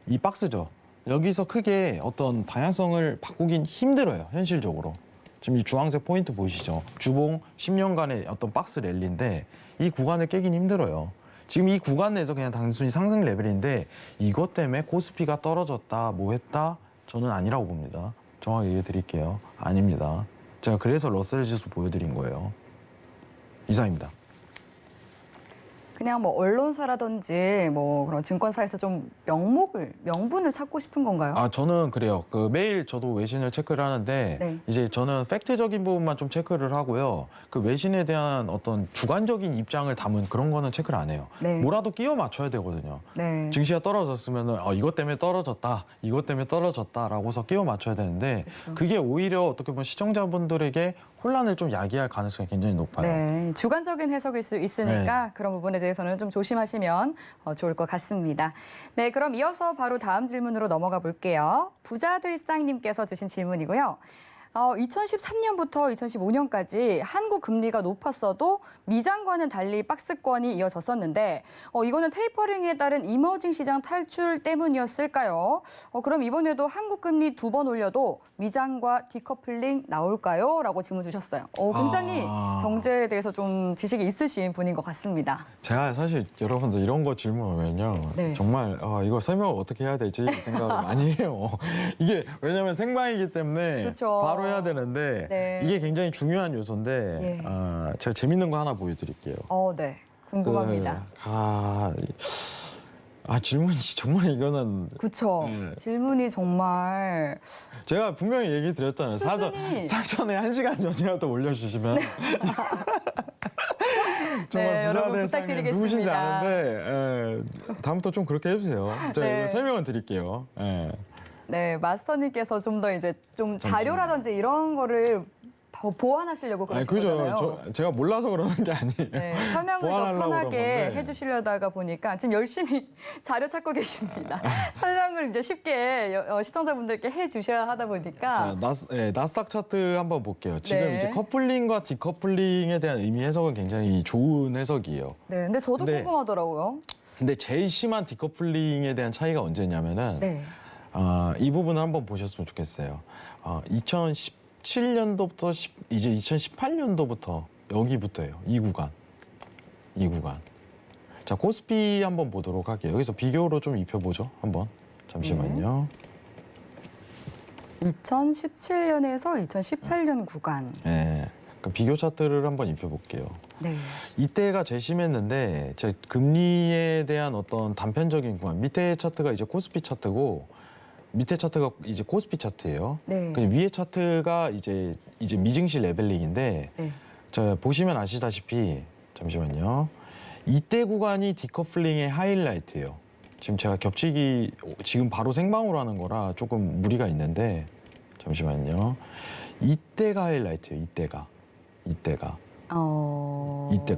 이 박스죠. 여기서 크게 어떤 방향성을 바꾸긴 힘들어요, 현실적으로. 지금 이 주황색 포인트 보이시죠? 주봉 10년간의 어떤 박스 랠리인데 이 구간을 깨긴 힘들어요. 지금 이 구간 내에서 그냥 단순히 상승 레벨인데 이것 때문에 코스피가 떨어졌다, 뭐 했다? 저는 아니라고 봅니다. 정확히 얘기해 드릴게요. 아닙니다. 제가 그래서 러셀 지수 보여드린 거예요. 이상입니다. 그냥 뭐 언론사라든지 뭐 그런 증권사에서 좀 명분을 찾고 싶은 건가요? 아, 저는 그래요. 그 매일 저도 외신을 체크를 하는데 네. 이제 저는 팩트적인 부분만 좀 체크를 하고요. 그 외신에 대한 어떤 주관적인 입장을 담은 그런 거는 체크를 안 해요. 네. 뭐라도 끼워 맞춰야 되거든요. 네. 증시가 떨어졌으면은 이것 때문에 떨어졌다, 이것 때문에 떨어졌다라고서 끼워 맞춰야 되는데 그쵸. 그게 오히려 어떻게 보면 시청자분들에게 혼란을 좀 야기할 가능성이 굉장히 높아요. 네, 주관적인 해석일 수 있으니까 네. 그런 부분에 대해서는 좀 조심하시면 좋을 것 같습니다. 네, 그럼 이어서 바로 다음 질문으로 넘어가 볼게요. 부자들상님께서 주신 질문이고요. 2013년부터 2015년까지 한국 금리가 높았어도 미장과는 달리 박스권이 이어졌었는데 이거는 테이퍼링에 따른 이머징 시장 탈출 때문이었을까요? 그럼 이번에도 한국 금리 2번 올려도 미장과 디커플링 나올까요? 라고 질문 주셨어요. 굉장히 경제에 대해서 좀 지식이 있으신 분인 것 같습니다. 제가 사실 여러분들 이런 거 질문하면요, 네. 정말 이거 설명을 어떻게 해야 될지 생각을 많이 해요. 이게 왜냐면 생방이기 때문에 그렇죠. 바로 해야 되는데 네. 이게 굉장히 중요한 요소인데 예. 제가 재밌는 거 하나 보여드릴게요. 네, 궁금합니다. 질문이 정말 이거는 그렇죠. 네. 질문이 정말 제가 분명히 얘기 드렸잖아요. 수준이- 사전에 1시간 전이라도 올려주시면 정말 네, 여러분 부자대상님 부탁드리겠습니다. 누구신지 아는데 다음부터 좀 그렇게 해주세요. 제가 네. 이거 설명을 드릴게요. 예. 네, 마스터님께서 좀 더 이제 좀 자료라든지 이런 거를 보완하시려고 그러신 거잖아요. 그죠. 제가 몰라서 그러는 게 아니에요. 네, 설명을 더 보완하려고 그런 편하게 건데. 해주시려다가 보니까 지금 열심히 자료 찾고 계십니다. 설명을 이제 쉽게 시청자분들께 해주셔야 하다 보니까 나스닥 차트 한번 볼게요. 지금 네. 이제 커플링과 디커플링에 대한 의미 해석은 굉장히 좋은 해석이에요. 네, 근데 저도 근데- 궁금하더라고요. 근데 제일 심한 디커플링에 대한 차이가 언제냐면은 네, 이 부분을 한번 보셨으면 좋겠어요. 2017년도부터 이제 2018년도부터 여기부터예요. 이 구간. 자, 코스피 한번 보도록 할게요. 여기서 비교로 좀 입혀보죠. 한번. 잠시만요. 2017년에서 2018년 구간. 네. 비교 차트를 한번 입혀볼게요. 네, 이때가 제일 심했는데 금리에 대한 어떤 단편적인 구간 밑에 차트가 이제 코스피 차트고 밑에 차트가 이제 코스피 차트예요. 네. 그 위에 차트가 이제 미증시 레벨링인데 네. 자, 보시면 아시다시피 잠시만요. 이때 구간이 디커플링의 하이라이트예요. 지금 제가 겹치기 지금 바로 생방으로 하는 거라 조금 무리가 있는데 잠시만요. 이때가 하이라이트예요. 이때가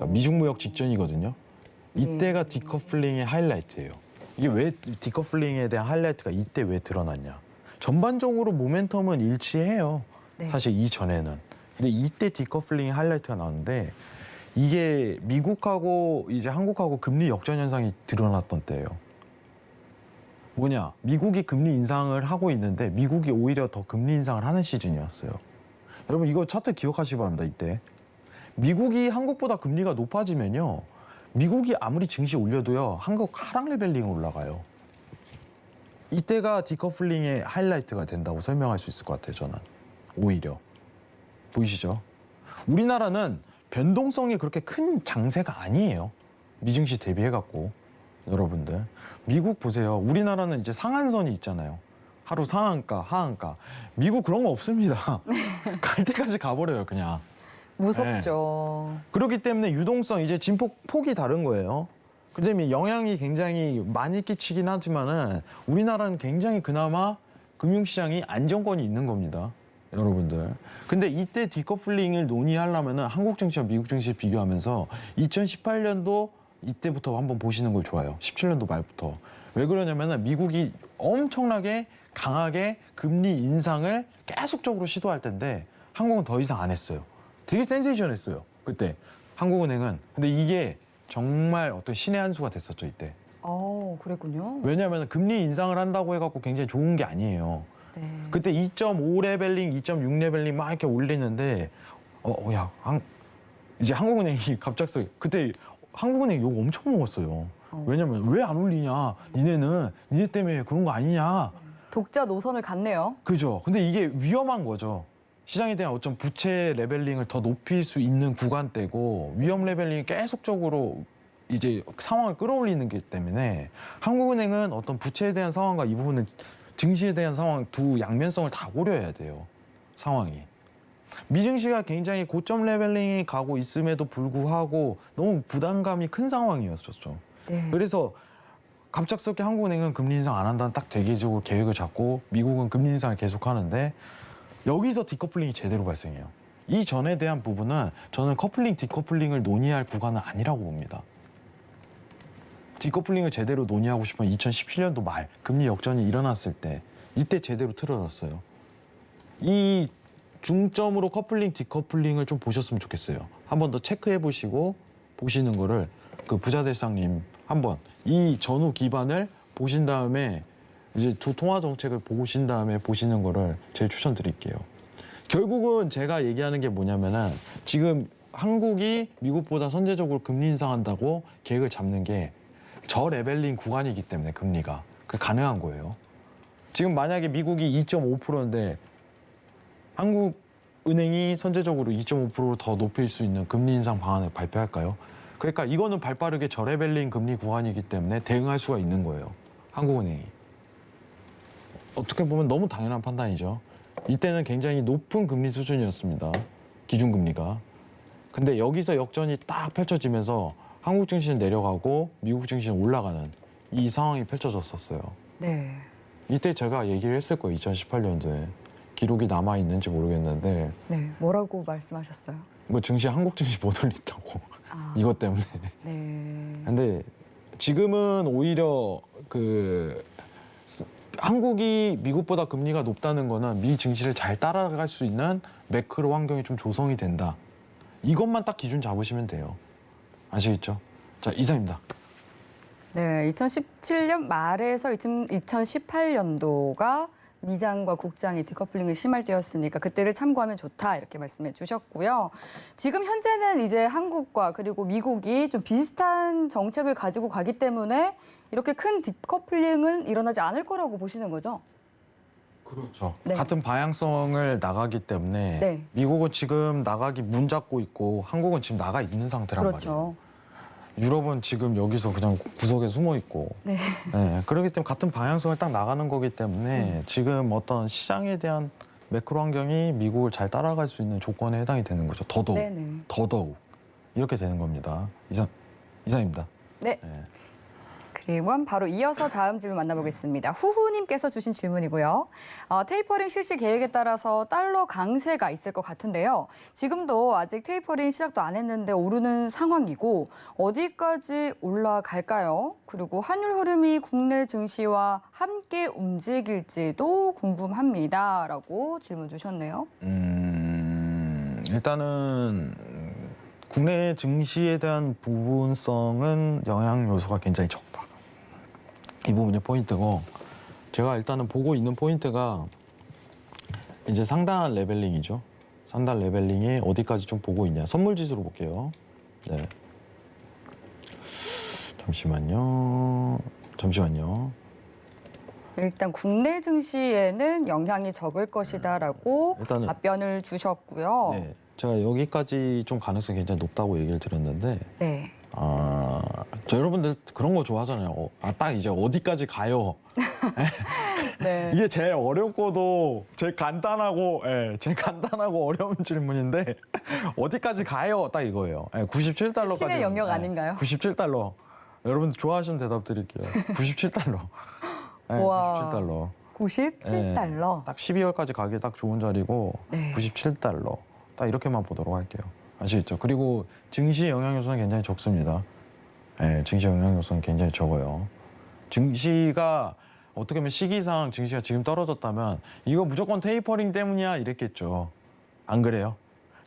미중무역 직전이거든요. 이때가 디커플링의 하이라이트예요. 이게 왜 디커플링에 대한 하이라이트가 이때 왜 드러났냐? 전반적으로 모멘텀은 일치해요. 네. 사실 이전에는. 근데 이때 디커플링의 하이라이트가 나오는데 이게 미국하고 이제 한국하고 금리 역전 현상이 드러났던 때예요. 뭐냐? 미국이 금리 인상을 하고 있는데 미국이 오히려 더 금리 인상을 하는 시즌이었어요. 여러분 이거 차트 기억하시기 바랍니다. 이때 미국이 한국보다 금리가 높아지면요. 미국이 아무리 증시 올려도요. 한국 하락 레벨링 올라가요. 이때가 디커플링의 하이라이트가 된다고 설명할 수 있을 것 같아요. 저는 오히려. 보이시죠? 우리나라는 변동성이 그렇게 큰 장세가 아니에요. 미증시 대비해갖고 여러분들 미국 보세요. 우리나라는 이제 상한선이 있잖아요. 하루 상한가, 하한가. 미국 그런 거 없습니다. 갈 때까지 가버려요, 그냥. 무섭죠. 그렇기 때문에 유동성 이제 진폭이 다른 거예요. 그다음에 영향이 굉장히 많이 끼치긴 하지만은 우리나라는 굉장히 그나마 금융시장이 안정권이 있는 겁니다. 여러분들. 근데 이때 디커플링을 논의하려면은 한국 증시와 미국 증시 비교하면서 2018년도 이때부터 한번 보시는 걸 좋아요. 17년도 말부터. 왜 그러냐면은 미국이 엄청나게 강하게 금리 인상을 계속적으로 시도할 텐데 한국은 더 이상 안 했어요. 되게 센세이션했어요. 그때 한국은행은. 근데 이게 정말 어떤 신의 한 수가 됐었죠 이때. 그랬군요. 왜냐하면 금리 인상을 한다고 해갖고 굉장히 좋은 게 아니에요. 네. 그때 2.5 레벨링, 2.6 레벨링 막 이렇게 올리는데 이제 한국은행이 갑작스레 그때 한국은행 욕 엄청 먹었어요. 왜냐면 왜 안 올리냐? 니네 때문에 그런 거 아니냐? 독자 노선을 갔네요. 그죠? 근데 이게 위험한 거죠. 시장에 대한 어떤 부채 레벨링을 더 높일 수 있는 구간대고 위험 레벨링이 계속적으로 이제 상황을 끌어올리는 게 때문에 한국은행은 어떤 부채에 대한 상황과 이 부분은 증시에 대한 상황 두 양면성을 다 고려해야 돼요. 상황이. 미증시가 굉장히 고점 레벨링이 가고 있음에도 불구하고 너무 부담감이 큰 상황이었었죠. 네. 그래서 갑작스럽게 한국은행은 금리 인상 안 한다는 딱 대개적으로 계획을 잡고 미국은 금리 인상을 계속하는데 여기서 디커플링이 제대로 발생해요. 이 전에 대한 부분은 저는 커플링, 디커플링을 논의할 구간은 아니라고 봅니다. 디커플링을 제대로 논의하고 싶으면 2017년도 말 금리 역전이 일어났을 때 이때 제대로 틀어졌어요. 이 중점으로 커플링, 디커플링을 좀 보셨으면 좋겠어요. 한 번 더 체크해 보시고 보시는 거를 그 부자대상님 한번 이 전후 기반을 보신 다음에 이제 두 통화 정책을 보신 다음에 보시는 거를 제일 추천드릴게요. 결국은 제가 얘기하는 게 뭐냐면은 지금 한국이 미국보다 선제적으로 금리 인상한다고 계획을 잡는 게 저레벨링 구간이기 때문에 금리가 그게 가능한 거예요. 지금 만약에 미국이 2.5%인데 한국은행이 선제적으로 2.5% 더 높일 수 있는 금리 인상 방안을 발표할까요? 그러니까 이거는 발빠르게 저레벨링 금리 구간이기 때문에 대응할 수가 있는 거예요. 한국은행이. 어떻게 보면 너무 당연한 판단이죠. 이때는 굉장히 높은 금리 수준이었습니다. 기준금리가. 근데 여기서 역전이 딱 펼쳐지면서 한국 증시는 내려가고 미국 증시는 올라가는 이 상황이 펼쳐졌었어요. 네. 이때 제가 얘기를 했을 거예요. 2018년도에. 기록이 남아있는지 모르겠는데 네. 뭐라고 말씀하셨어요? 뭐 증시 한국 증시 못 올린다고. 아, 이것 때문에. 네. 근데 지금은 오히려 한국이 미국보다 금리가 높다는 거는 미 증시를 잘 따라갈 수 있는 매크로 환경이 좀 조성이 된다. 이것만 딱 기준 잡으시면 돼요. 아시겠죠? 자, 이상입니다. 네, 2017년 말에서 2018년도가 미장과 국장이 디커플링을 심할 때였으니까 그때를 참고하면 좋다 이렇게 말씀해 주셨고요. 지금 현재는 이제 한국과 그리고 미국이 좀 비슷한 정책을 가지고 가기 때문에 이렇게 큰 디커플링은 일어나지 않을 거라고 보시는 거죠? 그렇죠. 네. 같은 방향성을 나가기 때문에 네. 미국은 지금 나가기 문 잡고 있고 한국은 지금 나가 있는 상태란 말이에요. 그렇죠. 유럽은 지금 여기서 그냥 구석에 숨어 있고 네. 네, 그렇기 때문에 같은 방향성을 딱 나가는 거기 때문에 지금 어떤 시장에 대한 매크로 환경이 미국을 잘 따라갈 수 있는 조건에 해당이 되는 거죠. 더더욱 네네. 더더욱 이렇게 되는 겁니다. 이상입니다. 네. 네. 그리고 바로 이어서 다음 질문 만나보겠습니다. 후후님께서 주신 질문이고요. 테이퍼링 실시 계획에 따라서 달러 강세가 있을 것 같은데요. 지금도 아직 테이퍼링 시작도 안 했는데 오르는 상황이고 어디까지 올라갈까요? 그리고 환율 흐름이 국내 증시와 함께 움직일지도 궁금합니다. 라고 질문 주셨네요. 일단은 국내 증시에 대한 부분성은 영향 요소가 굉장히 적다. 이 부분이 포인트고, 제가 일단은 보고 있는 포인트가 이제 상당한 레벨링이죠. 상당 레벨링이 어디까지 좀 보고 있냐. 선물 지수로 볼게요. 네. 잠시만요. 일단 국내 증시에는 영향이 적을 것이다라고 일단은 답변을 주셨고요. 네. 제가 여기까지 좀 가능성이 굉장히 높다고 얘기를 드렸는데, 네. 저 여러분들 그런 거 좋아하잖아요. 딱 이제 어디까지 가요. 네. 이게 제일 어렵고도 제일 간단하고 어려운 질문인데 어디까지 가요? 딱 이거예요. 97달러까지. 신의 영역 아닌가요? 97달러. 여러분들 좋아하시는 대답 드릴게요. 97달러. 우와. 97달러. 97달러. 딱 12월까지 가기 딱 좋은 자리고 네. 97달러. 딱 이렇게만 보도록 할게요. 아시겠죠? 그리고 증시 영향 요소는 굉장히 적습니다. 증시 영향 요소는 굉장히 적어요. 증시가 어떻게 보면 시기상 증시가 지금 떨어졌다면 이거 무조건 테이퍼링 때문이야 이랬겠죠. 안 그래요?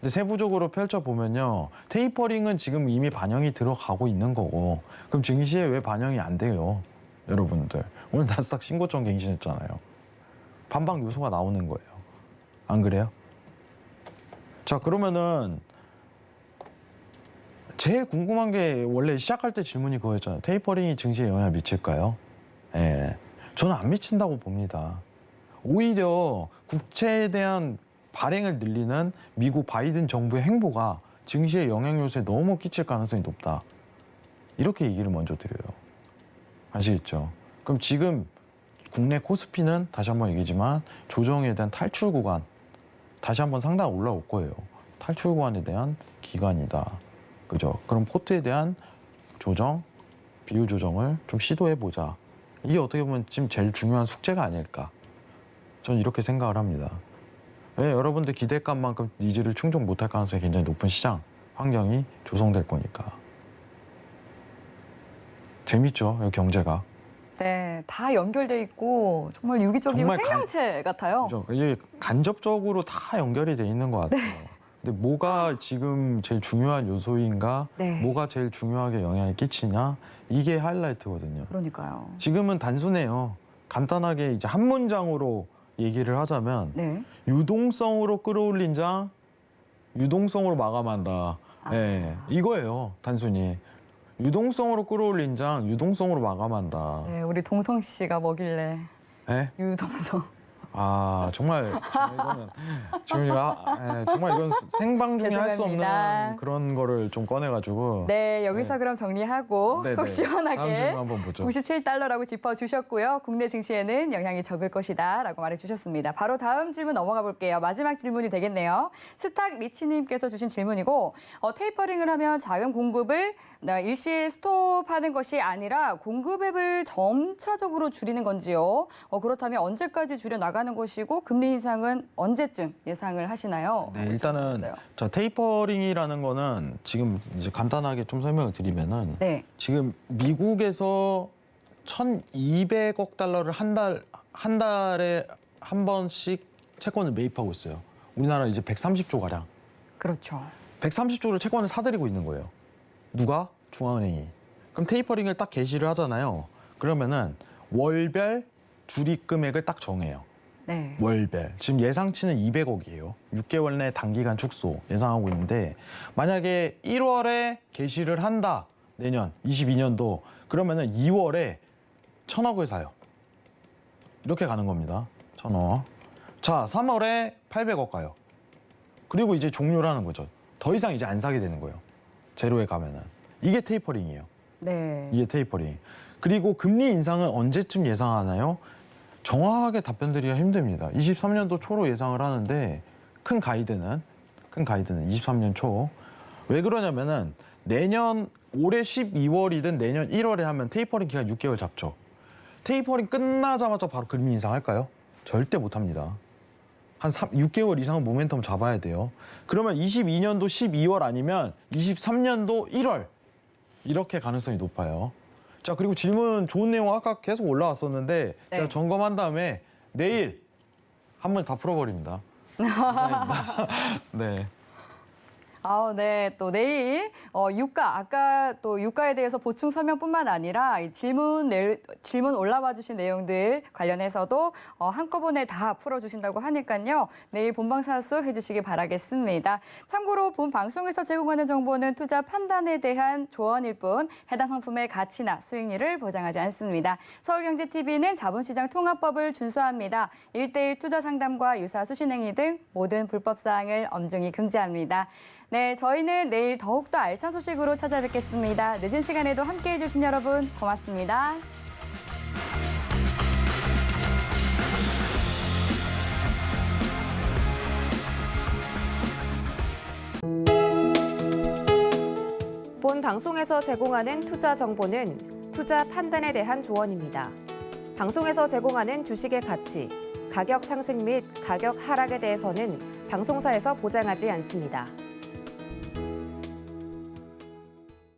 근데 세부적으로 펼쳐보면요. 테이퍼링은 지금 이미 반영이 들어가고 있는 거고, 그럼 증시에 왜 반영이 안 돼요? 여러분들. 오늘 나스닥 신고점 갱신했잖아요. 반박 요소가 나오는 거예요. 안 그래요? 자, 그러면은 제일 궁금한 게 원래 시작할 때 질문이 그거였잖아요. 테이퍼링이 증시에 영향을 미칠까요? 저는 안 미친다고 봅니다. 오히려 국채에 대한 발행을 늘리는 미국 바이든 정부의 행보가 증시의 영향 요소에 너무 끼칠 가능성이 높다. 이렇게 얘기를 먼저 드려요. 아시겠죠? 그럼 지금 국내 코스피는 다시 한번 얘기지만 조정에 대한 탈출 구간, 다시 한번 상당 올라올 거예요. 탈출 구간에 대한 기간이다. 그죠? 그럼 포트에 대한 조정, 비율 조정을 좀 시도해보자. 이게 어떻게 보면 지금 제일 중요한 숙제가 아닐까. 저는 이렇게 생각을 합니다. 왜 여러분들 기대감만큼 니즈를 충족 못할 가능성이 굉장히 높은 시장 환경이 조성될 거니까. 재밌죠? 여기 경제가. 네, 다 연결돼 있고 정말 유기적이고 정말 생명체 같아요. 그죠? 이게 간접적으로 다 연결이 돼 있는 것 같아요. 근데 뭐가 지금 제일 중요한 요소인가? 네. 뭐가 제일 중요하게 영향을 끼치냐? 이게 하이라이트거든요. 그러니까요. 지금은 단순해요. 간단하게 이제 한 문장으로 얘기를 하자면 네. 유동성으로 끌어올린 장, 유동성으로 마감한다. 이거예요. 단순히. 유동성으로 끌어올린 장, 유동성으로 마감한다. 네, 우리 동성 씨가 뭐길래 유동성. 정말 이거는 정말 이건 생방 중에 할 수 없는 죄송합니다. 그런 거를 좀 꺼내가지고. 네, 여기서 그럼 정리하고 네네. 속 다음 시원하게 질문 한번 보죠. 97달러라고 짚어주셨고요. 국내 증시에는 영향이 적을 것이다 라고 말해주셨습니다. 바로 다음 질문 넘어가 볼게요. 마지막 질문이 되겠네요. 스탁 리치님께서 주신 질문이고, 테이퍼링을 하면 자금 공급을 일시에 스톱하는 것이 아니라 공급액을 점차적으로 줄이는 건지요. 그렇다면 언제까지 줄여나가는 것이고 금리 인상은 언제쯤 예상을 하시나요? 네, 일단은 자, 테이퍼링이라는 거는 지금 이제 간단하게 좀 설명을 드리면은 네. 지금 미국에서 1,200억 달러를 한 달에 한 번씩 채권을 매입하고 있어요. 우리나라 이제 130조 가량. 그렇죠. 130조를 채권을 사들이고 있는 거예요. 누가? 중앙은행이. 그럼 테이퍼링을 딱 개시를 하잖아요. 그러면은 월별 줄입 금액을 딱 정해요. 네. 월별. 지금 예상치는 200억이에요. 6개월 내 단기간 축소 예상하고 있는데, 만약에 1월에 개시를 한다. 내년 22년도. 그러면은 2월에 1,000억을 사요. 이렇게 가는 겁니다. 1,000억. 자, 3월에 800억 가요. 그리고 이제 종료를 하는 거죠. 더 이상 이제 안 사게 되는 거예요. 제로에 가면은. 이게 테이퍼링이에요. 네. 이게 테이퍼링. 그리고 금리 인상은 언제쯤 예상하나요? 정확하게 답변드리기가 힘듭니다. 23년도 초로 예상을 하는데 큰 가이드는 23년 초. 왜 그러냐면은 내년 올해 12월이든 내년 1월에 하면 테이퍼링 기간 6개월 잡죠. 테이퍼링 끝나자마자 바로 금리 인상할까요? 절대 못합니다. 한 6개월 이상은 모멘텀 잡아야 돼요. 그러면 22년도 12월 아니면 23년도 1월 이렇게 가능성이 높아요. 자, 그리고 질문 좋은 내용 아까 계속 올라왔었는데 네. 제가 점검한 다음에 내일 한 번 다 풀어버립니다. 감사합니다. 네. 네. 또 내일 유가, 아까 또 유가에 대해서 보충 설명뿐만 아니라 이 질문 올라와 주신 내용들 관련해서도 한꺼번에 다 풀어주신다고 하니까요. 내일 본방사수 해주시기 바라겠습니다. 참고로 본 방송에서 제공하는 정보는 투자 판단에 대한 조언일 뿐 해당 상품의 가치나 수익률을 보장하지 않습니다. 서울경제TV는 자본시장 통합법을 준수합니다. 1:1 투자 상담과 유사 수신행위 등 모든 불법 사항을 엄중히 금지합니다. 네, 저희는 내일 더욱더 알찬 소식으로 찾아뵙겠습니다. 늦은 시간에도 함께해 주신 여러분 고맙습니다. 본 방송에서 제공하는 투자 정보는 투자 판단에 대한 조언입니다. 방송에서 제공하는 주식의 가치, 가격 상승 및 가격 하락에 대해서는 방송사에서 보장하지 않습니다.